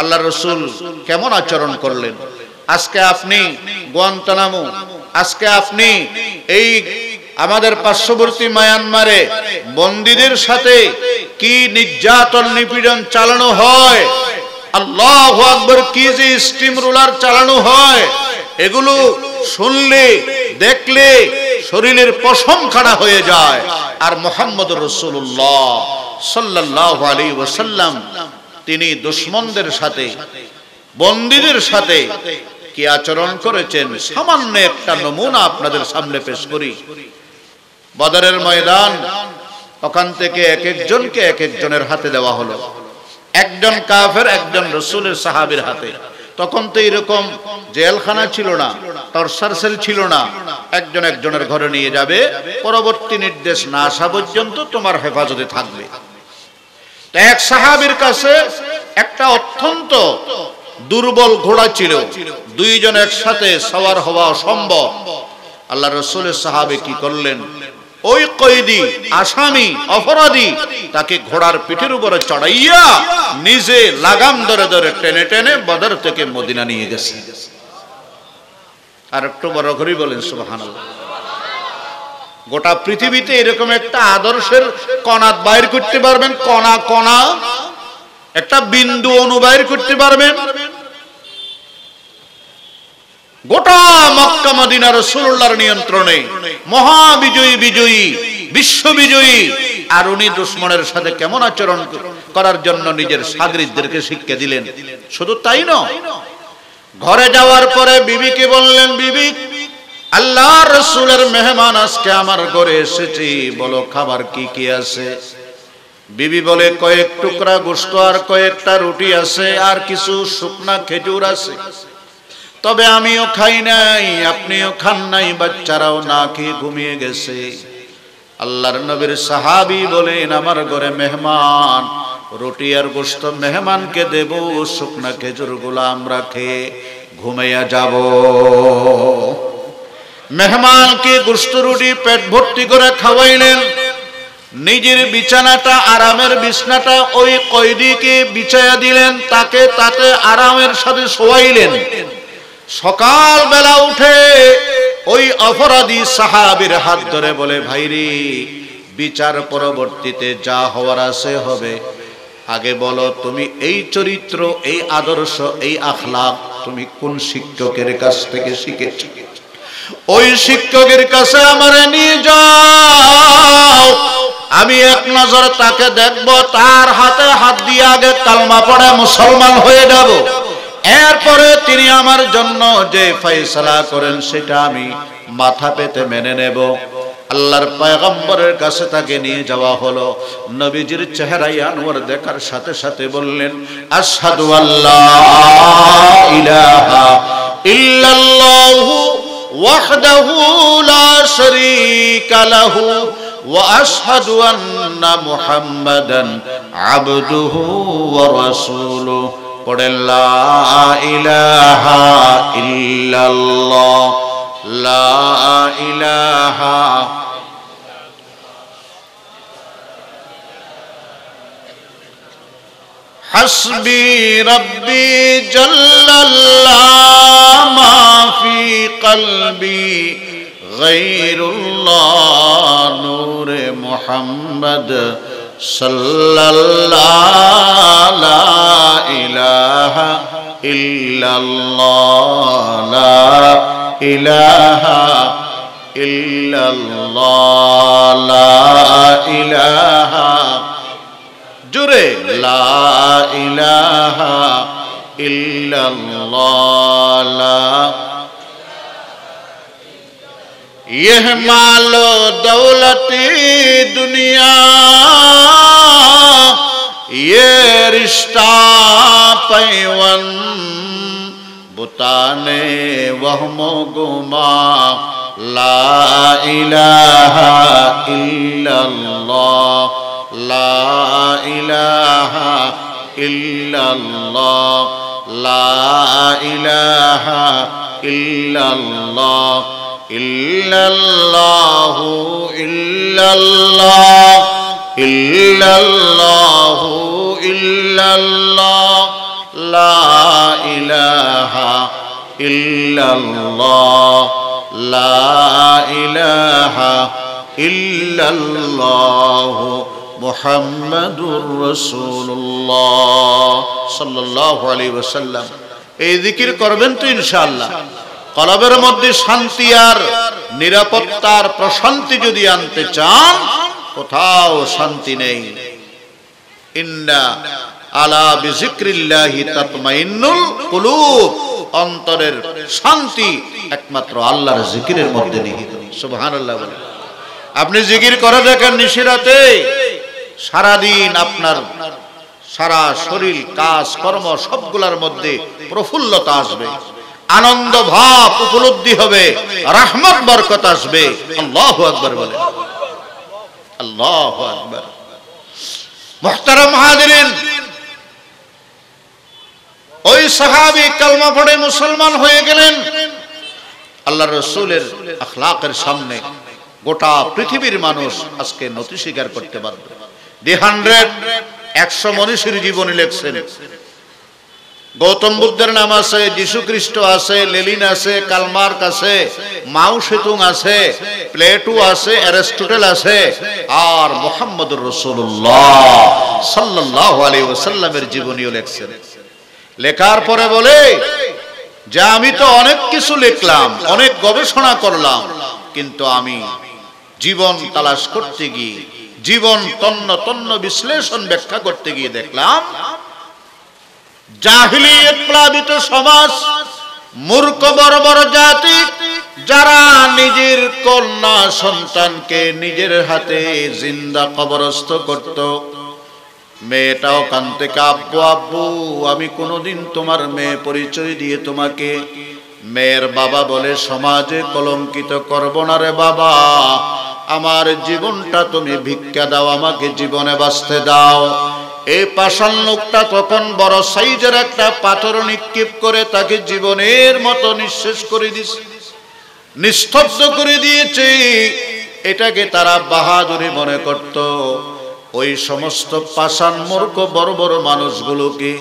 আল্লাহর রাসূল কেমন আচরণ করলেন। আজকে আপনি গুয়ান্তানামো, আজকে আপনি এই আমাদের পার্শ্ববর্তী মায়ানমারে বন্দীদের সাথে কি নির্যাতন নিপীড়ন চালানো হয়, আল্লাহু আকবার, কি যে স্টিম রোলার চালানো হয়, এগুলো শুনলে দেখলে শরীরের পশম খাড়া হয়ে যায়। আর মুহাম্মদুর রাসূলুল্লাহ সাল্লাল্লাহু আলাইহি ওয়াসাল্লাম তিনি দুশমনদের সাথে বন্দীদের সাথে কি আচরণ করেছেন, সামান্য একটা নমুনা আপনাদের সামনে পেশ করি। বদরের ময়দান, ওখান থেকে এক একজনকে এক একজনের হাতে দেওয়া হলো। একজন কাফের একজন রাসূলের সাহাবীর হাতে। তখন তো এরকম জেলখানা ছিল না, টর্চার সেল ছিল না। একজন একজনের ঘরে নিয়ে যাবে, পরবর্তী নির্দেশ না আসা পর্যন্ত তোমার হেফাজতে থাকবে। তো এক সাহাবীর কাছে একটা অত্যন্ত দুর্বল ঘোড়া ছিল, দুইজন একসাথে সওয়ার হওয়া অসম্ভব। আল্লাহর রাসূলের সাহাবী কি করলেন, ওই কয়েদি আসামি অপরাধী তাকে ঘোড়ার পিঠের উপরে চড়াইয়া নিজে লাগাম ধরে ধরে টেনে টেনে বদর থেকে মদিনা নিয়ে গেছে। আর একটু বড় করে বলেন সুবহানাল্লাহ। গোটা পৃথিবীতে এরকম একটা আদর্শের কণা বাইর করতে পারবেন, কণা কণা একটা বিন্দু অণু বাইর করতে পারবেন? গোটা মক্কা মদিনা রাসূলুল্লাহর নিয়ন্ত্রণে মহাবিজয়ী বিজয়ী বিশ্ববিজয়ী। আর উনি দুশমনের সাথে কেমন আচরণ করার জন্য নিজের শাগরিদদেরকে শিক্ষা দিলেন। শুধু তাই নয়, ঘরে যাওয়ার পরে বিবিকে বললেন, বিবি, আল্লাহর রাসূলের মেহমান আজকে আমার ঘরে এসেছে, বলো খাবার কি কি আছে। বিবি বলে, কয়েক টুকরা গোশত আর কয়েকটা রুটি আছে, আর কিছু শুকনা খেজুর আছে। তবে আমিও খাই নাই, আপনিও খান নাই, বাচ্চারাও না খেয়ে ঘুমিয়ে গেছে। আল্লাহর নবীর সাহাবী বলেন, আমার ঘরে মেহমান, রুটি আর গোশত মেহমানকে দেব, শুকনা খেজুরগুলো আমরা খেয়ে ঘুমিয়ে যাব। মেহমানকে গোশত রুটি পেট ভর্তি করে খাওয়াইলেন। নিজের বিছানাটা, আরামের বিছানাটা ওই কয়েদিকে বিছায়া দিলেন, তাকে তাতে আরামের সাথে শোয়াইলেন। সকাল বেলা উঠে ওই অপরাধী সাহাবীর হাত ধরে বলে, ভাইরে, বিচার পরবর্তীতে যা হওয়ার আছে হবে, আগে বলো তুমি এই চরিত্র, এই আদর্শ, এই আখলাক তুমি কোন শিক্ষকের কাছ থেকে শিখেছো? ওই শিক্ষকের কাছে আমারে নিয়ে যাও, আমি এক নজর তাকে দেখব, তার হাতে হাত দিয়ে আগে কালমা পড়ে মুসলমান হয়ে যাব। এরপরে তিনি আমার জন্য যে ফয়সালা করেন সেটা আমি মাথা পেতে মেনে নেব। আল্লাহর পয়গম্বরের কাছে তাকে নিয়ে যাওয়া হলো। নবীজির চেহারায় আনোয়ার দেখার সাথে সাথে বললেন, আশহাদু আল্লা ইলাহা ইল্লাল্লাহু ওয়াহদাহু লা শারীকা লাহু ওয়া আশহাদু আন্না মুহাম্মাদান আবদুহু ওয়া রাসূলুহু। পড়েন, লা ইলাহা ইল্লাল্লাহ, লা ইলাহা হাসবি রব্বি জাল্লাল্লাহ মা ফি কলবি গায়রুল্লাহ নূরে মুহাম্মদ সাল্লাল্লাহু লা ইলাহা ইল্লাল্লাহ, লা ইলাহা ইল্লাল্লাহ, লা ইলাহা, জোরে, লা ইলাহা ইল্লাল্লাহ। यह मालो दौलती दुनिया, ये रिश्ता पैवन बुताने वहमो गुमा ला इलाहा इल्लल्लाह ला इलाहा इल्लल्लाह ला इलाहा इल्लल्लाह इल्लल्लाहु इल्लल्लाह इल्लल्लाहु इल्लल्लाह ला इलाहा इल्लल्लाह ला इलाहा इल्लल्लाह মুহাম্মাদুর রাসূলুল্লাহ সাল্লাল্লাহু আলাইহি ওয়াসাল্লাম। এই জিকির করবেন তো ইনশাআল্লাহ। কলবের মধ্যে শান্তি আর নিরাপত্তার প্রশান্তি যদি আনতে চান, কোথাও শান্তি নেই। ইন্না আলা বিযিকরিল্লাহি তাতমাইন্নুল কুলুব, অন্তরের শান্তি একমাত্র আল্লাহর জিকিরের মধ্যে নিহিত। সুবহানাল্লাহ বলেন। আপনি জিকির করে দেখেন নিশিরাতে, সারাদিন আপনার সারা শরীর কাজ কর্ম সবগুলোর মধ্যে প্রফুল্লতা আসবে, আনন্দ ভাব উপলব্ধি হবে, রহমত বরকত আসবে। আল্লাহু আকবার বলেন, আল্লাহু আকবার। মুহতারাম হাজিরিন, ওই সাহাবী কালমা পড়ে মুসলমান হয়ে গেলেন। আল্লাহর রাসূলের আখলাকের সামনে গোটা পৃথিবীর মানুষ আজকে নতি স্বীকার করতে বাধ্য। 100 মনীষীর জীবনী লেখছেন। গৌতম বুদ্ধের নাম আছে, যিশু খ্রিস্ট আছে, লেনিন আছে, কার্ল মার্কস আছে, মাও সেতুং আছে, প্লেটো আছে, অ্যারিস্টটল আছে, আর মুহাম্মদুর রাসূলুল্লাহ সাল্লাল্লাহু আলাইহি ওয়াসাল্লামের জীবনীও লেখছেন। লেখার পরে বলে যে আমি তো অনেক কিছু লিখলাম, অনেক গবেষণা করলাম, কিন্তু আমি জীবন তালাশ করতে গিয়ে, জীবন তন্ন তন্ন বিশ্লেষণ ব্যাখ্যা করতে গিয়ে দেখলাম জাহিলিয়ত প্লাবিত সমাজ, মূর্খ বড় বড় জাতি, যারা নিজের কন্যা সন্তানকে নিজের হাতে জিন্দা কবরস্থ করত। মেয়েটাও কাঁদতে, আব্বু আব্বু আমি কোনোদিন তোমার মেয়ে পরিচয় দিয়ে তোমাকে। মেয়ের বাবা বলে সমাজে কলঙ্কিত করব না রে বাবা, আমার জীবনটা তুমি ভিক্ষা দাও, আমাকে জীবনে বাঁচতে দাও। এই পাষাণ লোকটা তখন বড় সাইজের একটা পাথর নিক্ষেপ করে তাকে জীবনের মতো নিঃশেষ করে দিয়েছে, নিস্তব্ধ করে দিয়েছে। এটাকে তারা বাহাদুরি মনে করত। ওই সমস্ত পাষাণ মূর্খ বড় বড় মানুষগুলোকে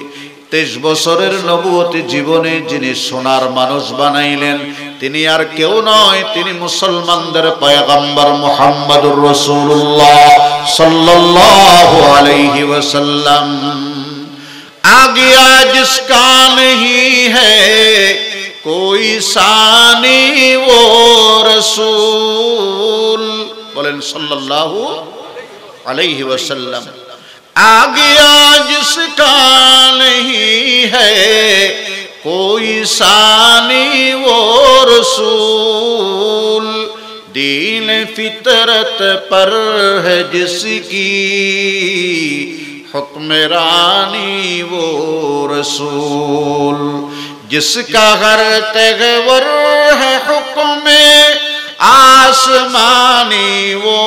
23 বছরের নবুয়তি জীবনে যিনি সোনার মানুষ বানাইলেন, তিনি আর কেউ নয়, তিনি মুসলমানদের পয়গম্বর মুহাম্মদুর রাসূলুল্লাহ সাল্লাল্লাহু আলাইহি ওয়াসাল্লাম। आ गया जिसका नहीं है कोई सानी वो रसूल, बोलें सल्लल्लाहु अलैहि वसल्लम। आ गया जिसका नहीं है कोई सानी वो रसूल, दीन फितरत पर है जिसकी हुक्मरानी वो रसूल, जिसका हर तगवर है हुक्म आसमानी वो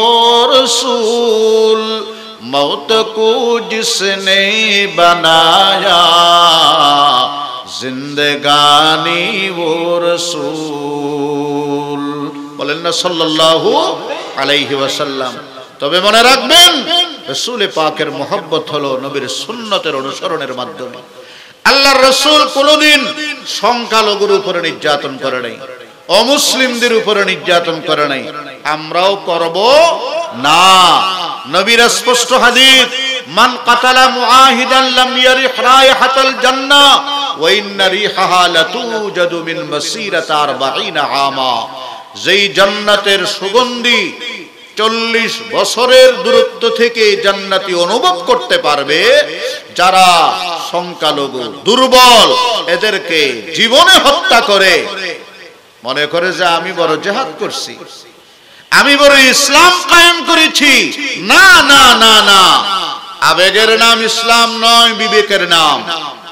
रसूल, मौत को जिसने बनाया जिंदगानी वो रसूल। बोलें ना सल्लल्लाहु अलैहि वसल्लम। তবে মনে রাখবেন রাসূল পাকের মহব্বত হলো নবীর সুন্নতের অনুসরণের মাধ্যমে। আল্লাহর রাসূল কোনদিন সংখ্যালঘুর উপরে নির্যাতন করে নাই, অমুসলিমদের উপরে নির্যাতন করে নাই, আমরাও করব না। নবীর স্পষ্ট হাদিস, মান কাতালা মুআহিদান লাম ইয়ারিহ রায়হাতাল জান্নাহ ওয়া ইন্না রিহাহা লাতুজাদু মিন মাসিরাতি 40 আমা। যেই জান্নাতের সুগন্ধি 40 বছরের দূরত্ব থেকে জান্নাতি অনুভব করতে পারবে, যারা সংখ্যালঘু দুর্বল এদেরকে জীবনে হত্যা করে মনে করে যে আমি বড় জিহাদ করছি, আমি বড় ইসলাম কায়েম করেছি। না না না না, আবেগের নাম ইসলাম নয়, বিবেকের নাম।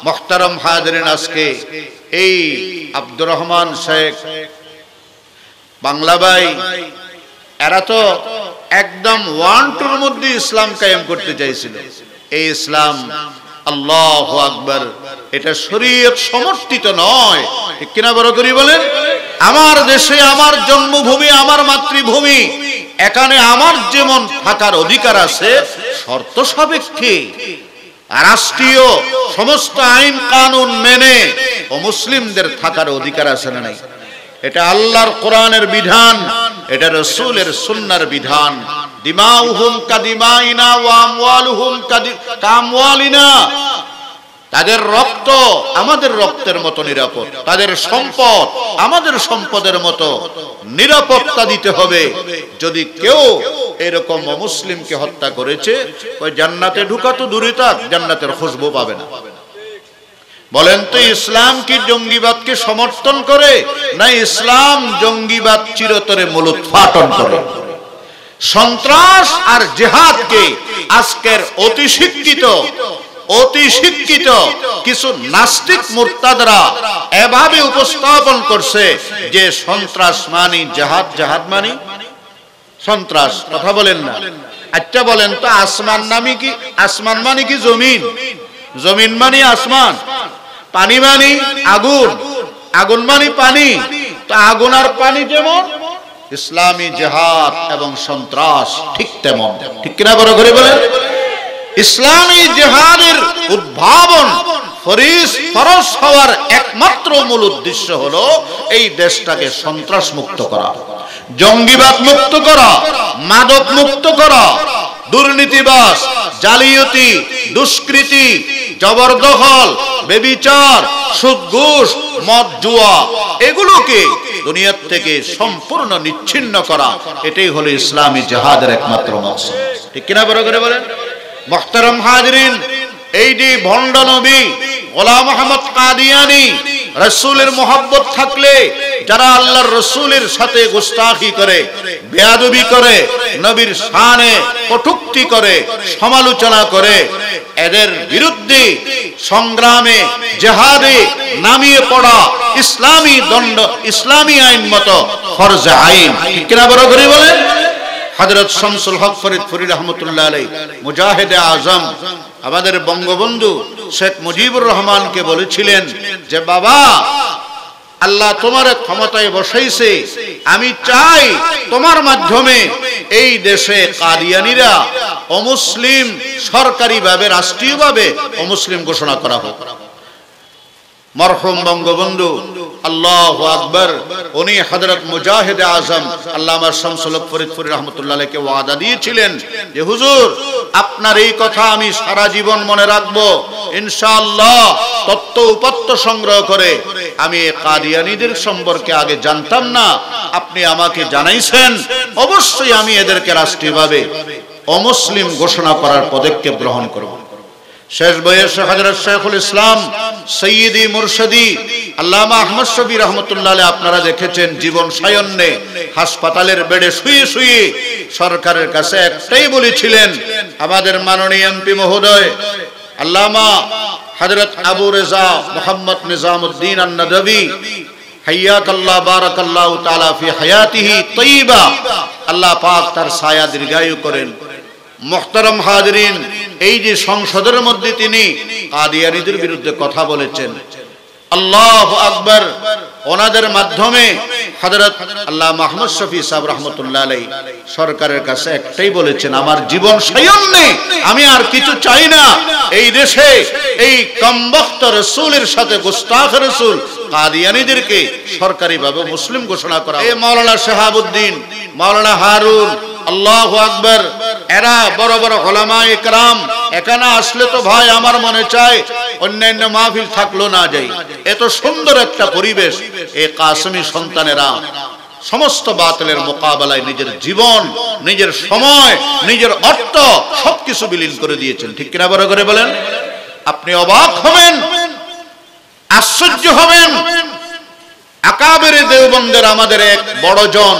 মুহতারাম হাজিরিন, আজকে এই আব্দুর রহমান শেখ, বাংলা ভাই, এরা তো একদম 1-2 মধ্যে ইসলাম কায়েম করতে চাইছিল। এই ইসলাম, আল্লাহু আকবার, এটা শরীয়ত সমর্থিত নয়, ঠিক কিনা বড় করি বলেন? আমার দেশে, আমার জন্মভূমি, আমার মাতৃভূমি, এখানে আমার যেমন থাকার অধিকার আছে শর্ত সাপেক্ষে, রাষ্ট্রীয় সমস্ত আইন কানুন মেনে অমুসলিমদের থাকার অধিকার আছে না নাই? এটা আল্লাহর কোরআনের বিধান, এটা রাসূলের সুন্নাহর বিধান। দিমাউহুম কাদিমাইনা ওয়া আমওয়ালুহুম কামওয়ালিনা, তাদের রক্ত আমাদের রক্তের মতো নিরাপদ, তাদের সম্পদ আমাদের সম্পদের মতো নিরাপত্তা দিতে হবে। যদি কেউ এরকম অমুসলিমকে হত্যা করেছে, ওই জান্নাতে ঢোকা তো দূরে থাক, জান্নাতের খুশবু পাবে না। বলেন তো, ইসলাম কি জঙ্গিবাদকে সমর্থন করে, না ইসলাম জঙ্গিবাদ চিরতরে মূলোৎপাটন করে? সন্ত্রাস আর জিহাদকে আজকের অতি শিক্ষিত কিছু নাস্তিক মুরতাদরা এভাবে উপস্থাপন করছে যে সন্ত্রাস মানি জিহাদ, জিহাদ মানি সন্ত্রাস। কথা বলেন না? আচ্ছা বলেন তো, আসমান নামি কি, আসমান মানে কি জমিন, জমিন মানে আসমান, পানি মানে আগুন, আগুন মানে পানি, তো আগুন আর পানি যেমন ইসলামী জিহাদ এবং সন্ত্রাস ঠিক তেমন, ঠিক কিনা বড় করে বলেন? ইসলামী জিহাদের উদ্ভাবন ফরজ হওয়ার একমাত্র মূল উদ্দেশ্য হলো এই দেশটাকে সন্ত্রাস মুক্ত করা, জঙ্গিবাদ মুক্ত করা, মাদক মুক্ত করা, দুর্নীতিবাজ, জালিয়াতি, দুষ্কৃতি, জবরদখল, ব্যভিচার, সুদ ঘুষ, মদ জুয়া, এগুলোকে দুনিয়া থেকে সম্পূর্ণ নিচ্ছিন্ন করা, এটাই হলো ইসলামী জিহাদের একমাত্র মাকসাদ, ঠিক কিনা বড় করে বলেন? মুহতারাম হাজিরিন, এই যে ভণ্ড নবী গোলাম আহমদ কাদিয়ানী, রাসূলের মোহাব্বত থাকলে যারা আল্লাহর রাসূলের সাথে গুস্তাখি করে, বেয়াদবি করে, নবীর শানে কটূক্তি করে, সমালোচনা করে, এদের বিরুদ্ধে সংগ্রামে জিহাদে নামিয়ে পড়া ইসলামী দণ্ড, ইসলামী আইন মতো ফরজে আইন, ঠিক কিনা বড় করে বলেন? হযরত শামসুল হক ফরিদপুরি রহমতুল্লাহ আলাইহি, মুজাহিদে আজম, আমাদের বঙ্গবন্ধু শেখ মুজিবুর রহমানকে বলেছিলেন যে বাবা, আল্লাহ তোমার ক্ষমতায় বসাইছে, আমি চাই তোমার মাধ্যমে এই দেশে কাদিয়ানীরা অমুসলিম সরকারিভাবে, রাষ্ট্রীয়ভাবে অমুসলিম ঘোষণা করা হোক। মরহুম বঙ্গবন্ধু, আল্লাহু আকবার, উনি হযরত মুজাহিদে আজম আল্লামা শামসুল হক ফরিদপুরি রাহমাতুল্লাহ আলাইহিকে ওয়াদা দিয়েছিলেন যে হুজুর, আপনার এই কথা আমি সারা জীবন মনে রাখব, ইনশাআল্লাহ তত্ত্ব উপাত্ত সংগ্রহ করে। আমি কাদিয়ানীদের সম্পর্কে আগে জানতাম না, আপনি আমাকে জানাইছেন, অবশ্যই আমি এদেরকে রাষ্ট্রীয়ভাবে অমুসলিম ঘোষণা করার পদক্ষেপ গ্রহণ করব। শেষ বয়সে হযরত শেখুল ইসলাম সৈয়দি মুরশিদি আল্লামা আহমদ শফি রহমতুল্লাহ আলাইহি, আপনারা দেখেছেন জীবন সায়ন্নে হাসপাতালের বেডে শুয়ে শুয়ে সরকারের কাছে একটাই বলেছিলেন, আমাদের মাননীয় এমপি মহোদয় আল্লামা হযরত আবু রেজা মুহাম্মদ নিজামউদ্দিন আন-নদভী হাইয়াকাল্লাহ বারাকাল্লাহু তাআলা ফি হায়াতিহি তাইয়্যিবা, আল্লাহ পাক তার ছায়া দীর্ঘায়ু করেন। মুহতারাম হাজিরিন, এই যে সংসদের মধ্যে তিনি কাদিয়ানীদের বিরুদ্ধে কথা বলেছেন, আল্লাহু আকবার, ওনাদের মাধ্যমে হযরত আল্লামা আহমদ শফি সাহেব রাহমাতুল্লাহ আলাইহি সরকারের কাছে একটাই বলেছেন, আমার জীবন সায়ন্নে আমি আর কিছু চাই না, এই দেশে এই কমবখ্ত রাসূলের সাথে গুস্তাখ রাসূল কাদিয়ানীদেরকে সরকারিভাবে মুসলিম ঘোষণা করা। এই মাওলানা শাহাবুদ্দিন, মাওলানা হারুন, আল্লাহু আকবার, এরা বড় বড় উলামায়ে কেরাম এখানে আসলে তো ভাই আমার মনে চায় অন্যান্য মাহফিল থাকলো না যাই, এত সুন্দর একটা পরিবেশ। এই কাসেমি সন্তানেরা সমস্ত বাতিলের মোকাবেলায় নিজের জীবন, নিজের সময়, নিজের অর্থ সবকিছু বিলীন করে দিয়েছেন, ঠিক কিনা বড় করে বলেন? আপনি অবাক হবেন, আশ্চর্য হবেন। আকাবেরে দেওবন্দের আমাদের এক বড় জন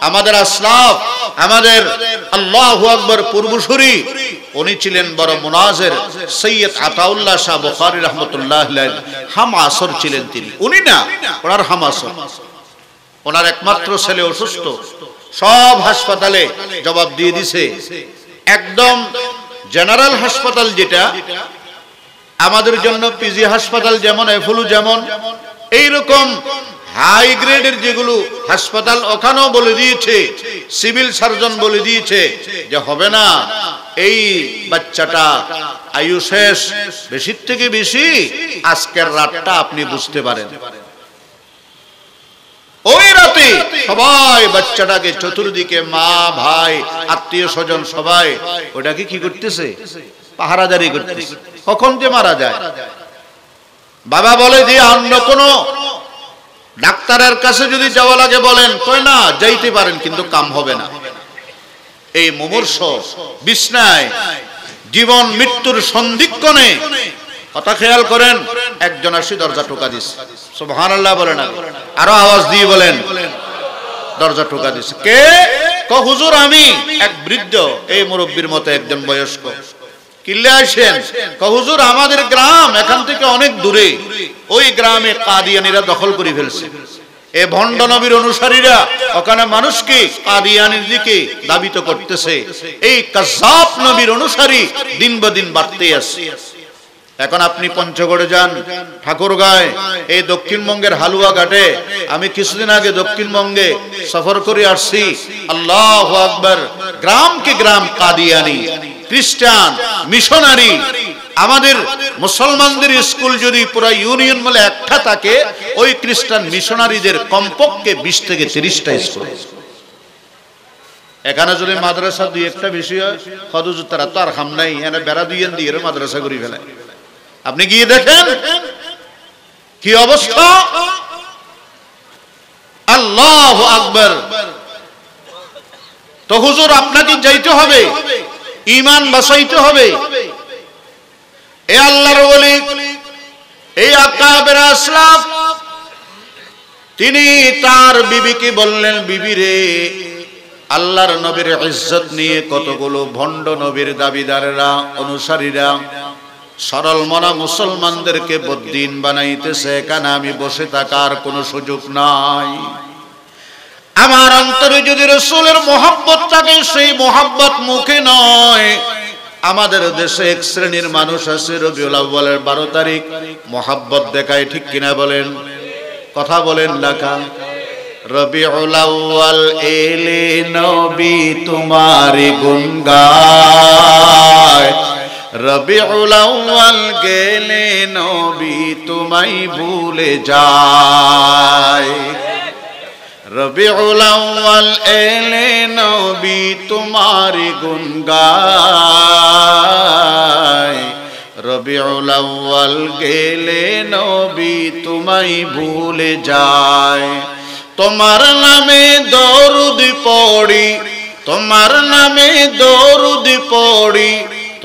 আমাদের আসলাফ, আমাদের আল্লাহু আকবার পূর্বসূরি, উনি ছিলেন বড় মুনাজির সৈয়দ আতাউল্লাহ শাহ বুখারী রাহমাতুল্লাহ আলাইহি, হাম আসর ছিলেন তিনি। উনি না, ওনার হাম আসর। ওনার একমাত্র ছেলে অসুস্থ, সব হাসপাতালে জবাব দিয়ে দিছে। একদম জেনারেল হাসপাতাল যেটা আমাদের জন্য পিজি হাসপাতাল যেমন, এফলু যেমন, এইরকম হাই গ্রেডের যেগুলো হাসপাতাল ওখানেও বলে দিয়েছে, সিভিল সার্জন বলে দিয়েছে যে হবে না, এই বাচ্চাটা আয়ু শেষ, বেশির থেকে বেশি আজকের রাতটা আপনি বুঝতে পারেন। ওই রাতে সবাই বাচ্চাটাকে চতুর্দিকে মা ভাই আত্মীয় স্বজন সবাই ওটাকে কি করতেছে, পাহারাদারি করতেছে, কখন যে মারা যায়। বাবা বলে যে অন্য কোনো ডাক্তারের কাছে যদি যাওয়া লাগে বলেন, কয় না যাইতে পারেন কিন্তু কাম হবে না। এই মুমূর্ষ বিছনায় জীবন মৃত্যুর সন্ধিক্ষণে, কথা খেয়াল করেন, একজন আসি দরজা টোকা দিছে, সুবহানাল্লাহ বলেন, আরো আওয়াজ দিয়ে বলেন, দরজা টোকা দিছে। কে? হুজুর আমি। এক বৃদ্ধ, এই মুরব্বীর মতো একজন বয়স্ক। কিল্লে আসেন? হুজুর আমাদের গ্রাম এখান থেকে অনেক দূরে, ওই গ্রামে কাদিয়ানীরা দখল করে ফেলছে। এই ভণ্ড নবীর অনুসারীরা ওখানে মানুষকে কাদিয়ানীর দিকে দাবিত করতেছে। এই কাযযাব নবীর অনুসারী দিন বদিন বাড়তে আছে। এখন আপনি পঞ্চগড়ে যান, ঠাকুরগাঁয়, এই দক্ষিণবঙ্গের হালুয়াঘাটে, আমি কিছুদিন আগে দক্ষিণবঙ্গে সফর করে আসছি। আল্লাহু আকবার, গ্রামকে গ্রাম কাদিয়ানী, খ্রিস্টান, মিশনারি। আমাদের মুসলমানদের স্কুল যদি পুরো ইউনিয়ন বলে একটা থাকে, ওই খ্রিস্টান মিশনারিদের কমপক্ষে 20 থেকে 30টা স্কুল। এখানে যদি মাদ্রাসা দুই একটা বেশি হয়, হুজুর তারা তো আর হাম নাই, এনে বেড়া দুইয়েন দিয়ে মাদ্রাসা করে ফেলে। আপনি গিয়ে দেখেন কি অবস্থা। আল্লাহু আকবার। তো হুজুর আপনাকে যাইতে হবে, ঈমান বাঁচাইতে হবে। এ আল্লাহর ওলি, এই আকাবের আসলাফ, তিনি তার বিবিকে বললেন, বিবি রে, আল্লাহর নবীর ইজ্জত নিয়ে কতগুলো ভণ্ড নবীর দাবিদাররা, অনুসারীরা সরল মনা মুসলমানদেরকে বদ্দিন বানাইতেছে, এখানে আমি বসে থাকার কোনো সুযোগ নাই। আমার অন্তরে যদি রাসূলের মহব্বত থাকে, সেই মহব্বত মুখে নয়। আমাদের দেশে এক শ্রেণীর মানুষ আছে, রবিউল আউয়ালের 12 তারিখ মহব্বত দেখায়, ঠিক কিনা বলেন? কথা বলেন লেখা। রবিউল আউয়াল এলে নবী তোমারি গুণ গায়, রবিউল আউয়াল গেলে নবী তোমায় ভুলে যায়। রবিউল আউয়াল এলে নবী তোমারি গুণ গায়, রবিউল আউয়াল গেলে নবী তোমায় ভুলে যায়। তোমার নামে দরুদ পড়ি, তোমার নামে দরুদ পড়ি,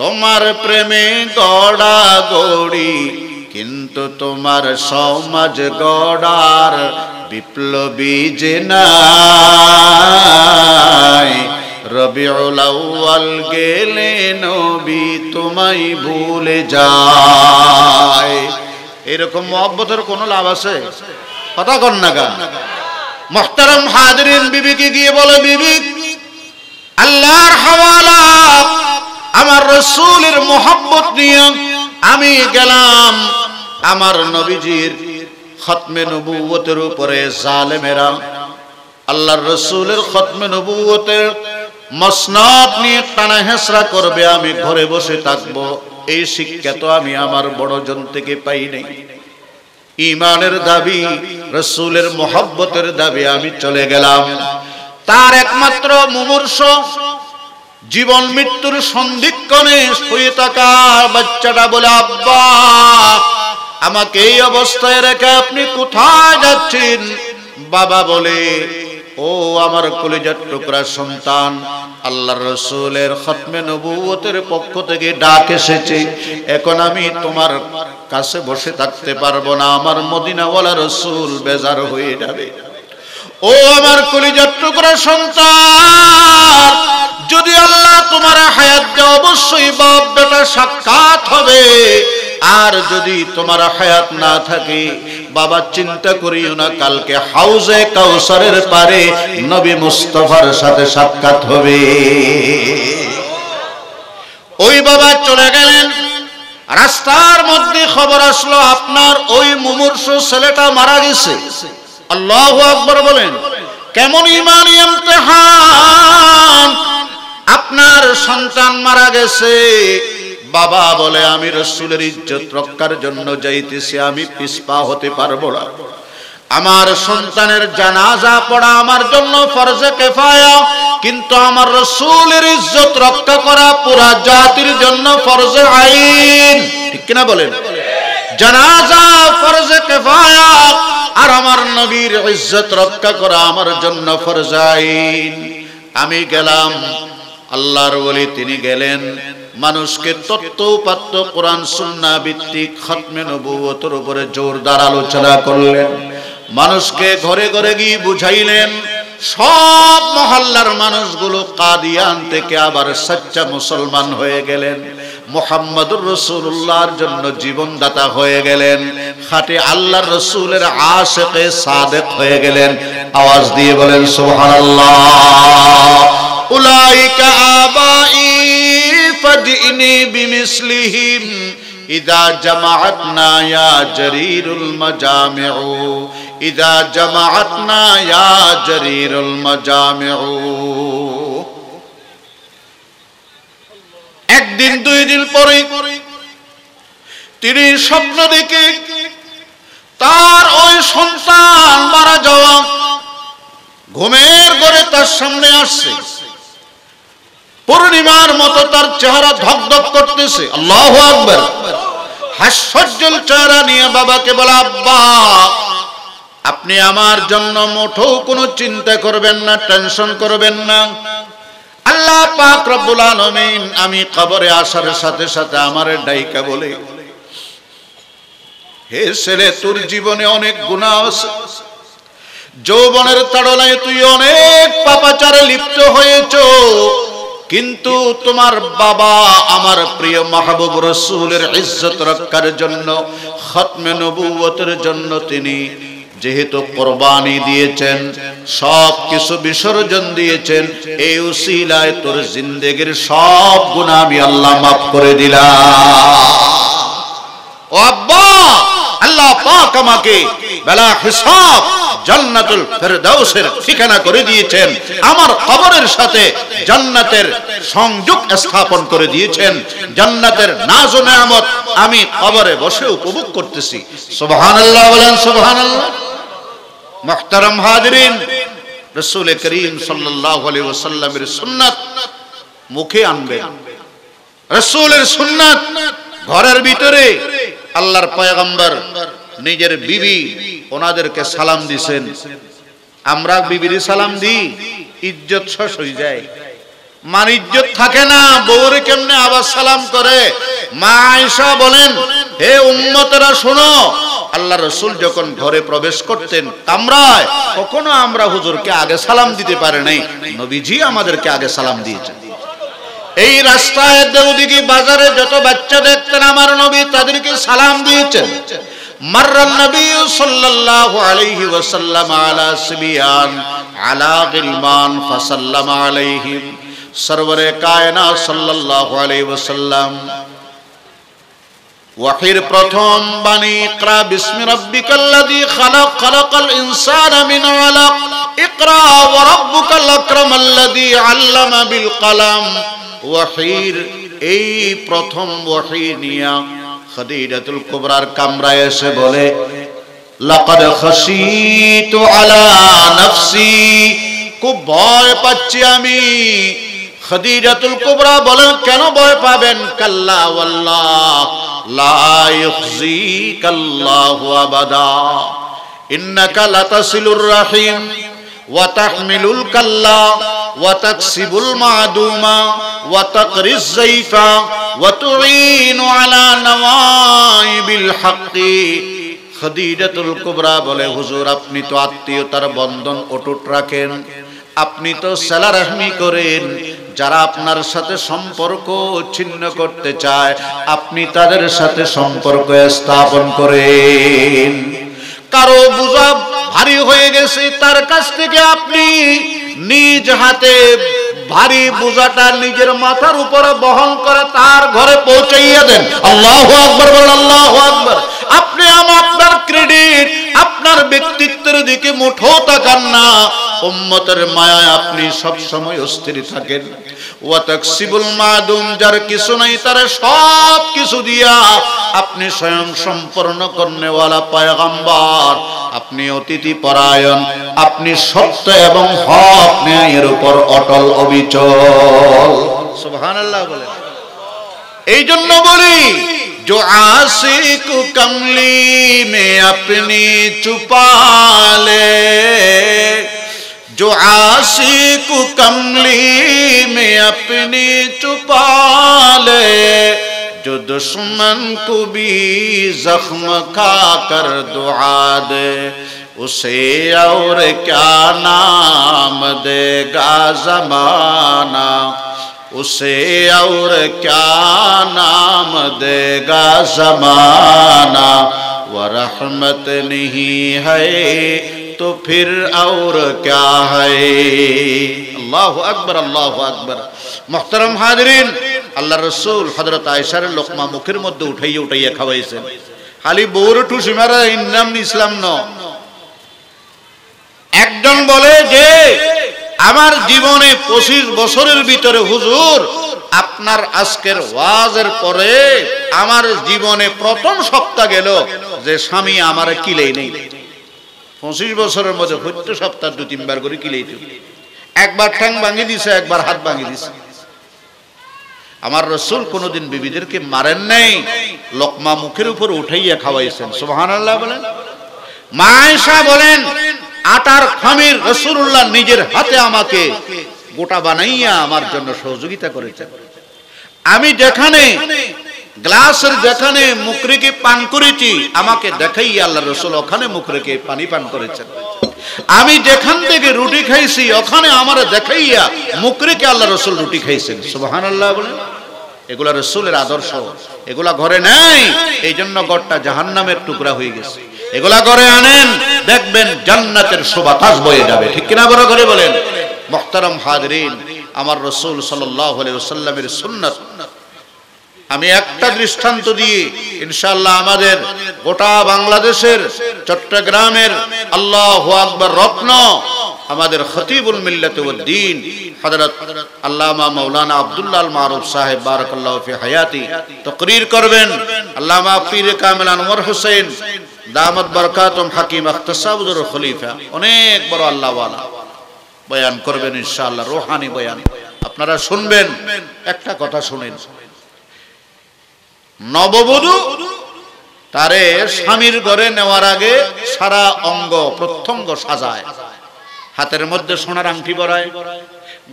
তোমার প্রেমে গড়া গড়ি, কিন্তু তোমার সমাজ গড়ার বিপ্লবী যে নাই। রবিউল আউয়াল গেলে নবী তোমায় ভুলে যায়। এরকম মহব্বতের কোনো লাভ আছে? কথা কন না গা। মুহতারাম হাজিরিন, বিবিকে গিয়ে বলে, বিবি আল্লাহর হাওয়ালা, আমার রাসূলের মহব্বত নিয়ে আমি গেলাম আমার নবীজির খতমে নবুয়তের উপরে জালেমেরা আল্লাহর রাসূলের খতমে নবুয়তের মসনদ নিয়ে টানা হেসরা করবে, আমি ঘরে বসে থাকবো। এই শিক্ষা তো আমি আমার বড়জন থেকে পাই নাই। ঈমানের দাবি, রাসূলের মহব্বতের দাবি, আমি চলে গেলাম। তার একমাত্র মুমূর্ষ, জীবন মৃত্যুর সন্ধিক্ষণে শুয়ে থাকা বাচ্চাটা বলে, আব্বা আমাকে এই অবস্থায় রেখে আপনি কোথায় যাচ্ছেন? বাবা বলে, ও আমার কলিজার টুকরা সন্তান, আল্লাহর রাসূলের খতমে নবুয়তের পক্ষ থেকে ডাক এসেছে, এখন আমি তোমার কাছে বসে থাকতে পারবো না, আমার মদিনাওয়ালা রাসূল বেজার হয়ে যাবে। ও আমার কলিজার টুকরা সন্তান, যদি আল্লাহ তোমার হায়াত দেয় অবশ্যই বাপ বেটা সাক্ষাৎ হবে। আর যদি তোমার হায়াত না থাকে বাবা, চিন্তা করিও না, কালকে হাউজে কাউসারের পারে নবী মুস্তাফার সাথে সাক্ষাৎ হবে। ওই বাবা চলে গেলেন। রাস্তার মধ্যে খবর আসলো আপনার ওই মুমূর্ষু ছেলেটা মারা গেছে। আল্লাহু আকবার বলেন। কেমন ঈমানি ইমতিহান! আপনার সন্তান মারা গেছে। বাবা বলে, আমি রাসূলের ইজ্জত রক্ষার জন্য যাইতেছি, আমি পিছপা হতে পারবো না। আমার সন্তানের জানাজা পড়া আমার জন্য ফরজে কিফায়া, কিন্তু আমার রাসূলের ইজ্জত রক্ষা করা পুরা জাতির জন্য ফরজে আইন। ঠিক কিনা বলেন? জানাজা ফরজে কিফায়া, আর আমার নবীর ইজ্জত রক্ষা করা আমার জন্য ফরজে আইন। আমি গেলাম, আল্লাহর ওলি তিনি গেলেন, মানুষকে তত্ত্ব উপাত্ত কোরআন সুন্নাহ ভিত্তিক খতমে নবুয়তের উপরে জোরদার আলোচনা করলেন। মানুষকে ঘরে ঘরে গিয়ে বুঝাইলেন। সব মহল্লার মানুষগুলো কাদিয়ান থেকে আবার সচ্চা মুসলমান হয়ে গেলেন, মুহাম্মদুর রাসূলুল্লাহর জন্য জীবনদাতা হয়ে গেলেন, খাঁটি আল্লাহর রাসূলের আশিকে সাদেক হয়ে গেলেন। আওয়াজ দিয়ে বলেন সুবহানাল্লাহ। উলাইকা আবাই ফাজিনি বিমিসলিহিম ইযা জামাআতনা ইয়া জারীরুল মাজামিউ, ইযা জামাআতনা ইয়া জারীরুল মাজামিউ। একদিন দুই দিন পরে তিনি স্বপ্ন দেখে তার ওই সন্তান মারা যাওয়া ঘুমের ঘরে তার সামনে আসছে। পূর্ণিমার মতো তার চেহারা ধকধক করতেছে। আল্লাহু আকবার। হাস্যোজ্জ্বল চেহারা নিয়ে বাবাকে বলে, আব্বা আপনি আমার জন্য মোটেও কোনো চিন্তা করবেন না, টেনশন করবেন না। আল্লাহ পাক রব্বুল আলামিন আমি কবরে আসার সাথে সাথে আমারে ডাইকা বলে, হে ছেলে, তোর জীবনে অনেক গুনাহ আছে, যৌবনের তাড়নায় তুই অনেক পাপাচারে লিপ্ত হয়েছো, কিন্তু তোমার বাবা আমার প্রিয় মাহবুব রাসূলের ইজ্জত রক্ষার জন্য, খতমে নবুয়তের জন্য তিনি যেহেতু কোরবানি দিয়েছেন, সব কিছু বিসর্জন দিয়েছেন, এই উসিলায় তোর জিন্দেগীর সব গুনাহ আমি আল্লাহ মাফ করে দিলাম। ও আব্বা, আল্লাহ পাক আমাকে বেলা হিসাব জান্নাতুল ফেরদাউসের ঠিকানা করে দিয়েছেন, আমার কবরের সাথে জান্নাতের সংযোগ স্থাপন করে দিয়েছেন। জান্নাতের নাজ ও নেয়ামত আমি কবরে বসে উপভোগ করতেছি। সুবহানাল্লাহ বলেন সুবহানাল্লাহ। মুহতারাম হাজিরিন, রাসূল করিম সাল্লাল্লাহু আলাইহি ওয়াসাল্লামের সুন্নাত মুখে আনবেন। রাসূলের সুন্নাত ঘরের ভিতরে আল্লাহর পয়গম্বর নিজের বিবি ওনাদেরকে সালাম দিছেন। আমরা বিবির সালাম দিই, ইজ্জত শেষ হয়ে যায়, মান ইজ্জত থাকে না, বউরে কেমনে আবার সালাম করে। মা আয়েশা বলেন, হে উম্মতেরা শোনো, আল্লাহ রাসূল যখন ঘরে প্রবেশ করতেন কামরায়, কখনো আমরা হুজুরকে আগে সালাম দিতে পারে নাই, নবীজি আমাদেরকে আগে সালাম দিয়েছেন। এই রাস্তায় দেউদিঘি বাজারে যত বাচ্চা দেখতেন আমার নবী তাদেরকে সালাম দিয়েছেন। মাররান নবী সাল্লাল্লাহু আলাইহি ওয়াসাল্লাম আলা সিবিয়ান আলা গিলমান ফাসাল্লামা আলাইহিম। সরওয়ারে কায়নাত সাল্লাল্লাহু আলাইহি ওয়াসাল্লাম ওয়াহির প্রথম বাণী, ইকরা বিসমি রাব্বিকাল্লাযী খালাক, খালাকাল ইনসানা মিন আলাক, ইকরা ওয়া রাব্বুকাল আকরামাল্লাযী আল্লামা বিল কলম। ওয়াহির এই প্রথম ওয়াহি নিয়া খাদিজাতুল কুবরার কামরায় এসে বলে, লাকাদ খাশিতু আলা নাফসি, খুব ভয় পাচ্ছি আমি। খাদিজাতুল কুবরা বলেন, কেন ভয় পাবেন? কাল্লা ওয়াল্লাহ লা ইউখজিকাল্লাহু আবাদা, ইন্নাকা লাতাসিলুর রাহিম ওয়া তাহমিলুল কাল্লা ওয়া তাকসিবুল মাদুমা ওয়া তাকরিজ যাইফা ওয়া তুঈনু আলা নওয়াইবিল হাক্কি। খাদিজাতুল কুবরা বলে, হুজুর আপনি তো আত্মীয়তার বন্ধন অটুট রাখেন, আপনি তো সালা রাহমি করেন, যারা আপনার সাথে সম্পর্ক ছিন্ন করতে চায় আপনি তাদের সাথে সম্পর্ক স্থাপন করেন। কারো বোঝা ভারী হয়ে গেছে, তার কাছ থেকে আপনি নিজ হাতে ভারী বোঝাটা নিজের মাথার উপরে বহন করে তার ঘরে পৌঁছাইয়া দেন। আল্লাহু আকবার বলেন, আল্লাহু আকবার। আপনি আপনার ক্রেডিট, আপনার ব্যক্তিত্বের দিকে মুঠো তাকান না, উম্মতের মায়ায় আপনি সব সময় অস্থির থাকেন। ওয়া তাকসিবুল মাদুম, যার কিছু নাই তার সব কিছু দিয়া আপনি স্বয়ং সম্পূর্ণ করনেওয়ালা পয়গম্বর, আপনি অতিথি পরায়ণ, আপনি সত্য এবং হক ন্যায়ের উপর অটল অবিচল। সুবহানাল্লাহ বলেন। এই জন্য বলি, जो आशिक कमली में अपनी छुपा ले, जो आशिक कमली में अपनी छुपा ले, जो दुश्मन को भी जख्म खा कर दुआ दे, उसे और क्या नाम देगा ज़माना, उसे और क्या नाम देगा ज़माना, व रहमत नहीं है तो फिर और क्या है। अल्लाहु अकबर, अल्लाहु अकबर। मुहतरम हाज़रीन, আল্লাহ রসুল হযরত আয়েশার লোকমা মুখের মধ্যে উঠাইয়া উঠাইয়া খাওয়াইছেন। খালি বউর ঠুসি মারা ইসলাম ইসলাম ন। একজন বলে যে আমার জীবনে 25 বছরের ভিতরে হুজুর আপনার আজকের ওয়াজের পরে আমার জীবনে প্রথম সপ্তাহ গেল যে স্বামী আমার কিলেই নেই। 25 বছরের মধ্যে প্রত্যেক সপ্তাহ 2-3 বার করে কিলেইতো। একবার ঠ্যাং ভাঙি দিছে, একবার হাত ভাঙি দিছে। আমার রাসূল কোনদিন বিবিদেরকে মারেন নাই, লোকমা মুখের উপর উঠাইয়া খাওয়াইছেন। সুবহানাল্লাহ বলেন। মা আয়েশা বলেন, আটার খামির রাসূলুল্লাহ নিজের হাতে আমাকে গোটা বানাইয়া আমার জন্য সহযোগিতা করেছেন। আমি যেখানে গ্লাসের যেখানে মুখ রেখে পান করেছি আমাকে দেখাইয়া আল্লাহ রাসূল ওখানে মুখ রেখে পানি পান করেছেন। আমি যেখান থেকে রুটি খাইছি ওখানে আমার দেখাইয়া মুখ রেখে আল্লাহ রাসূল রুটি খাইছেন। সুবহানাল্লাহ বলেন। এগুলা রাসূলের আদর্শ, এগুলা ঘরে নাই, এই জন্য ঘরটা জাহান্নামের টুকরা হয়ে গেছে। এগুলা ঘরে আনেন, দেখবেন জান্নাতের সুবাতাস বয়ে যাবে। ঠিক কিনা বড় করে বলেন। মুহতারাম হাজরিন, আমার রাসূল সাল্লাল্লাহু আলাইহি ওয়াসাল্লামের সুন্নাত আমি একটা দৃষ্টান্ত দিয়ে ইনশাআল্লাহ আমাদের গোটা বাংলাদেশের চট্টগ্রামের আল্লাহু আকবার রত্ন আমাদের খতিবুল মিল্লাত ওয়াদ দ্বীন হযরত আল্লামা মাওলানা আব্দুল্লাহ আল মারুফ সাহেব বারাকাল্লাহু ফি হায়াতি তাকরীর করবেন। আল্লামা পীর কামিল আনোয়ার হোসেন দামাত বরকাতুম হাকিম ইখতিসাবুর খলিফা অনেক বড় আল্লাহ ওয়ালা বয়ান করবেন ইনশাআল্লাহ, রূহানি বয়ান আপনারা শুনবেন। একটা কথা শুনেন, নববধূ তারে স্বামীর ঘরে নেওয়ার আগে সারা অঙ্গ প্রত্যঙ্গ সাজায়, হাতের মধ্যে সোনার আংটি পরায়,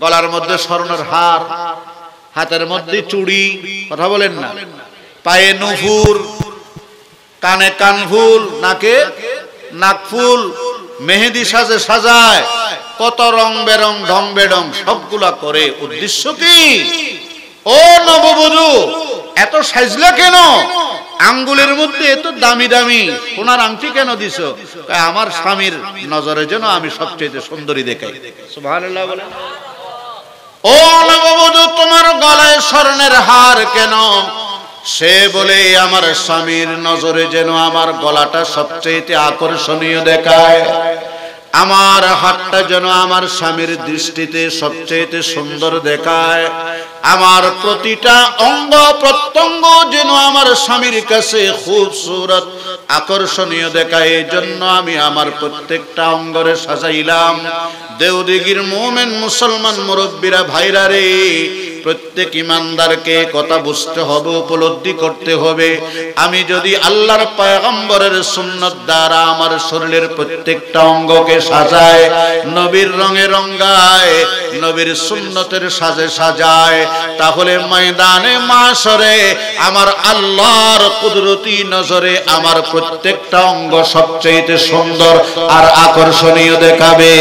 গলার মধ্যে স্বর্ণের হার, হাতের মধ্যে চুড়ি, কথা বলেন না, পায়ে নুপুর, কানে কানফুল, নাকে নাকফুল, মেহেদি সাজে সাজায়, কত রং বেরং ঢং বেডং সবগুলা করে। উদ্দেশ্য কি? ও নববধূ এত সাজলা কেন? আঙ্গুলের মধ্যে এত দামি দামি সোনার আংটি কেন দিছো? আমার স্বামীর নজরে যেন আমি সবচেয়ে সুন্দরী দেখাই। সুবহানাল্লাহ বলেন। ও নববধূ তোমার গলায় স্বর্ণের হার কেন? সে বলে আমার স্বামীর নজরে যেন আমার গলাটা সবচেয়ে আকর্ষণীয় দেখায়, আমার হাতটা যেন আমার স্বামীর দৃষ্টিতে সবচেয়ে সুন্দর দেখায়, আমার প্রতিটা অঙ্গ প্রত্যঙ্গ যেন আমার স্বামীর কাছে খুবসুরত আকর্ষণীয় দেখায়। এই জন্য আমি আমার প্রত্যেকটা অঙ্গরে সাজাইলাম। দেওদিগির মুমিন মুসলমান মুরব্বীরা ভাইরা রে, প্রত্যেক ঈমানদারকে কথা বুঝতে হবে, উপলব্ধি করতে হবে। আমি যদি আল্লাহর পয়গম্বরের সুন্নাত দ্বারা আমার শরীরের প্রত্যেকটা অঙ্গকে সাজায়, নবীর রঙে রঙায়, নবীর সুন্নতের সাজে সাজায়, তাহলে ময়দানে মাশরে আমার আল্লাহর কুদরতি নজরে আমার প্রত্যেকটা অঙ্গ সবচেয়ে সুন্দর আর আকর্ষণীয় দেখাবে।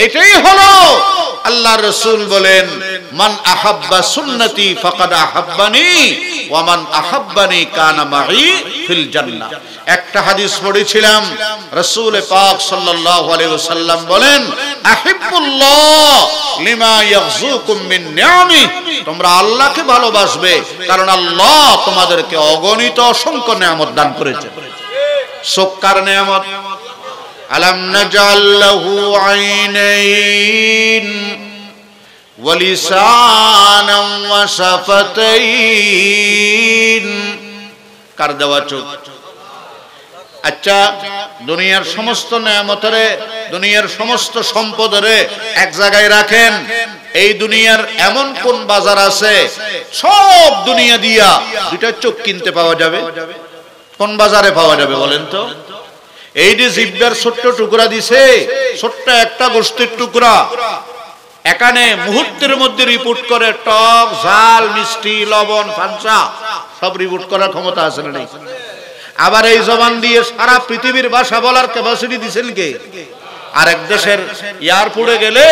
এটাই হলো আল্লাহর রাসূল বলেন, মান আহাব্বা সুন্নতি ফাকাদ আহাব্বানি ওয়া মান আহাব্বানি কানা মাই ফিল জান্নাহ। একটা হাদিস পড়েছিলাম, রাসূল পাক সাল্লাল্লাহু আলাইহি ওয়াসাল্লাম বলেন, আহিব্বুল্লাহ লিমা ইয়াগযুকুম মিন নিআমি। তোমরা আল্লাহকে ভালোবাসবে কারণ আল্লাহ তোমাদেরকে অগণিত অসংখ্য নিয়ামত দান করেছেন। চোখের নিয়ামত, আলাম নাজআল লাহু আইনাইন ওয়া লিসানান ওয়া শাফাতাইন। কার দেওয়া চোখ? আচ্ছা, দুনিয়ার সমস্ত নিয়ামতরে, দুনিয়ার সমস্ত সম্পদরে এক জায়গায় রাখেন, এই দুনিয়ার এমন কোন বাজার আছে সব দুনিয়া দিয়া দুইটা চোখ কিনতে পাওয়া যাবে? কোন বাজারে পাওয়া যাবে বলেন তো? এই যে জিহ্বার ছোট্ট টুকরা দিছে, ছোট্ট একটা গোশতের টুকরা, এখানে মুহূর্তের মধ্যে রিপোর্ট করে টক, ঝাল, মিষ্টি, লবণ, ফাঁসা সব রিপোর্ট করার ক্ষমতা আছে না নাই? আবার এই জবান দিয়ে সারা পৃথিবীর ভাষা বলার ক্যাপাসিটি দিছেন কে? আরেক দেশের এয়ারপোর্টে গেলে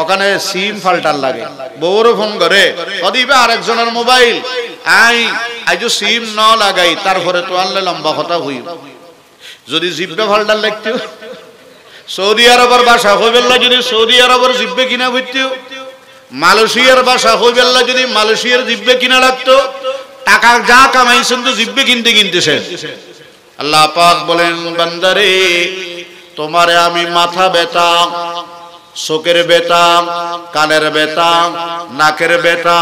ওখানে সিম ফাল্টার লাগে, বউরও ফোন করে কদিবে আরেকজনের মোবাইল আইজ সিম ন লাগাই, তারপরে তো আনলে লম্বা কথা হই। যদি জিব্বে ফাল্টার লাগতো, সৌদি আরবের ভাষা হইবেল্লা যদি সৌদি আরবের জিব্বে কিনা হইতো, মালয়েশিয়ার ভাষা হইবেল্লা যদি মালয়েশিয়ার জিব্বে কিনা লাগতো। টাকা যা কামাইছেন তো জিব্বে কিনতে কিনতেছে। আল্লাহ পাক বলেন, বান্দারে তোমারে আমি মাথা ব্যথা, চোখের ব্যথা, কানের ব্যথা, নাকের ব্যথা,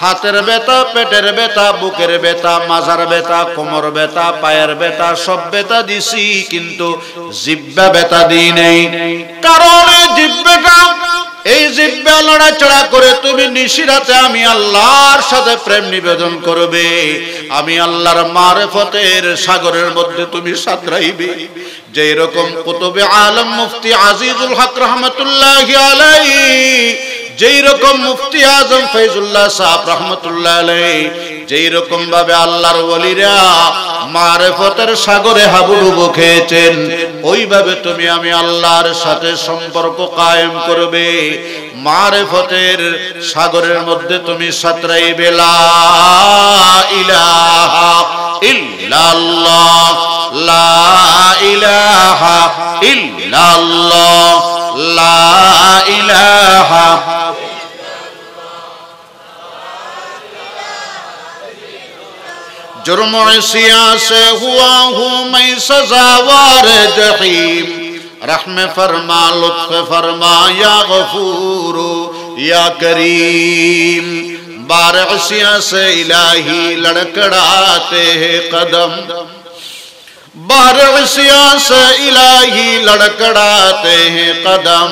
হাতের ব্যথা, পেটের ব্যথা, বুকের ব্যথা, মাজার ব্যথা, কোমর ব্যথা, পায়ের ব্যথা, সব ব্যথা দিছি, কিন্তু জিহ্বা ব্যথা দিই নাই। কারণ জিহ্বাটা, এই জিহ্বা লড়াচড়া করে তুমি নিশিরাতে আমি আল্লাহর সাথে প্রেম নিবেদন করবে, আমি আল্লাহর মারিফতের সাগরের মধ্যে তুমি সাঁতরাইবে। যে রকম কুতুবে আলম মুফতি আজিজুল হক রহমতুল্লাহি আলাইহি, যেই রকম মুফতি আজম ফয়জুল্লাহ সাহেব রহমতুল্লাহ আলাইহি, যেই রকম ভাবে আল্লাহর ওলিরা মারিফতের সাগরে হাবুডুবু খেয়েছেন, ওইভাবে তুমি আমি আল্লাহর সাথে সম্পর্ক কায়েম করবে, মারিফতের সাগরের মধ্যে তুমি সাঁতরাইবে। লা ইলাহা ইল্লাল্লাহ, লা ইলাহা ইল্লাল্লাহ, লা ইলাহা। जुर्म सिया से हुआ हूँ मैं सजावार जहीम, रहम फरमा लुत्फ फरमा या गफूर या करीम। बारसिया से इलाही लड़खड़ाते हैं कदम, बारसिया से इलाही लड़खड़ाते हैं कदम।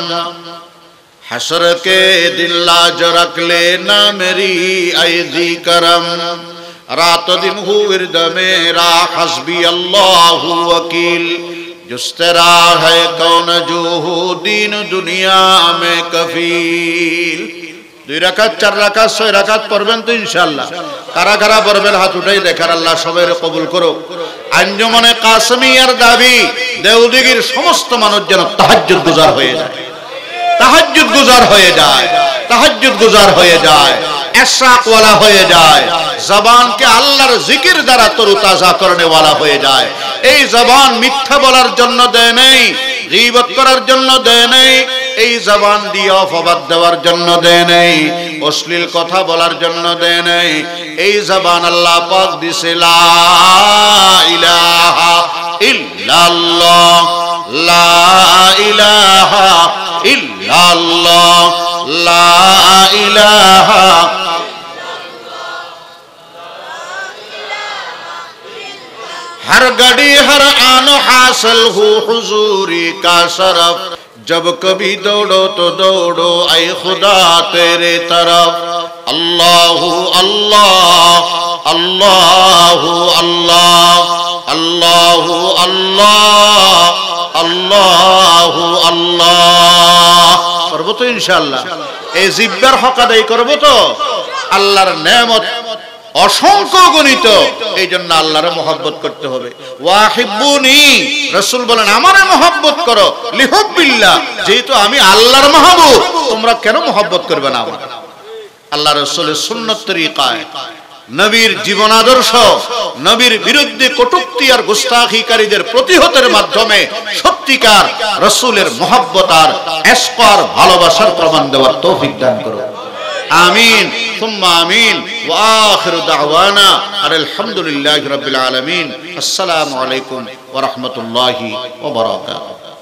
हशर के दिन लाज रख लेना मेरी ऐज़ी करम, रात दिन हूँ विर्द मेरा हस्बी अल्लाह वकील, जिस तेरा है कौन जो हो दीन दुनिया में कफील। 2 রাকাত 4 রাকাত 6 রাকাত পড়বেন তো ইনশাআল্লাহ। কারা কারা পড়বেন হাত উঠাই দেখার, আল্লাহ সবাই কবুল করো। আঞ্জুমানে কাসমিয়ার দাবি দেওদিগির সমস্ত মানুষ যেন তাহাজ্জুদ গুজার হয়ে যায়, তাহাজ্জুদ গুজার হয়ে যায়, তাহাজ্জুদ গুজার হয়ে যায়, ইশরাক ওয়ালা হয়ে যায়, জবানকে আল্লাহর জিকির দ্বারা তরতাজা করনে ওয়ালা হয়ে যায়। এই জবান মিথ্যা বলার জন্য দেয় নেই, গীবত করার জন্য দেয় নেই, এই জবান দিয়ে অপবাদ দেওয়ার জন্য দেয় নেই, অশ্লীল কথা বলার জন্য দেয় নেই। এই জবান আল্লাহ পাক দিছে লা ইলাহা ইল্লাল্লাহ, লা ইলাহা ইল্লাল্লাহ, লা ইলাহা। हर घड़ी हर आन हासिल हो हुजूरी का शरफ, जब कभी दौड़ो तो दौड़ो ऐ खुदा तेरे तरफ अल्लाह अल्लाह अल्लाह अल्लाह अल्लाह अल्लाह अल्लाह अल्लाह করব তো ইনশাআল্লাহ এই জিহ্বার হক আদায় করব তো আল্লাহর নেয়ামত অসংখ্য গণিত এইজন্য আল্লাহর মহব্বত করতে হবে ওয়াহিব্বুনি রাসূল বলেন আমারে মহব্বত করো লিহুব্বিল্লাহ যেহেতু আমি আল্লাহর মাহবুব তোমরা কেন মহব্বত করবে না আমার আল্লাহ রাসূলের সুন্নাত তরিকায় নবীর জীবন আদর্শ নবীর বিরুদ্ধে কটূক্তি আর গুস্তাখিকারীদের প্রতিহতের মাধ্যমে সত্যিকার রাসূলের মহব্বত আর ইশক আর ভালোবাসার প্রমাণ দেওয়ার তৌফিক দান করো আমিন সুম্মা আমিন ওয়া আখিরু দাওয়ানা আলহামদুলিল্লাহি রাব্বিল আলামিন আসসালামু আলাইকুম ওয়া রাহমাতুল্লাহি ওয়া বারাকাতুহু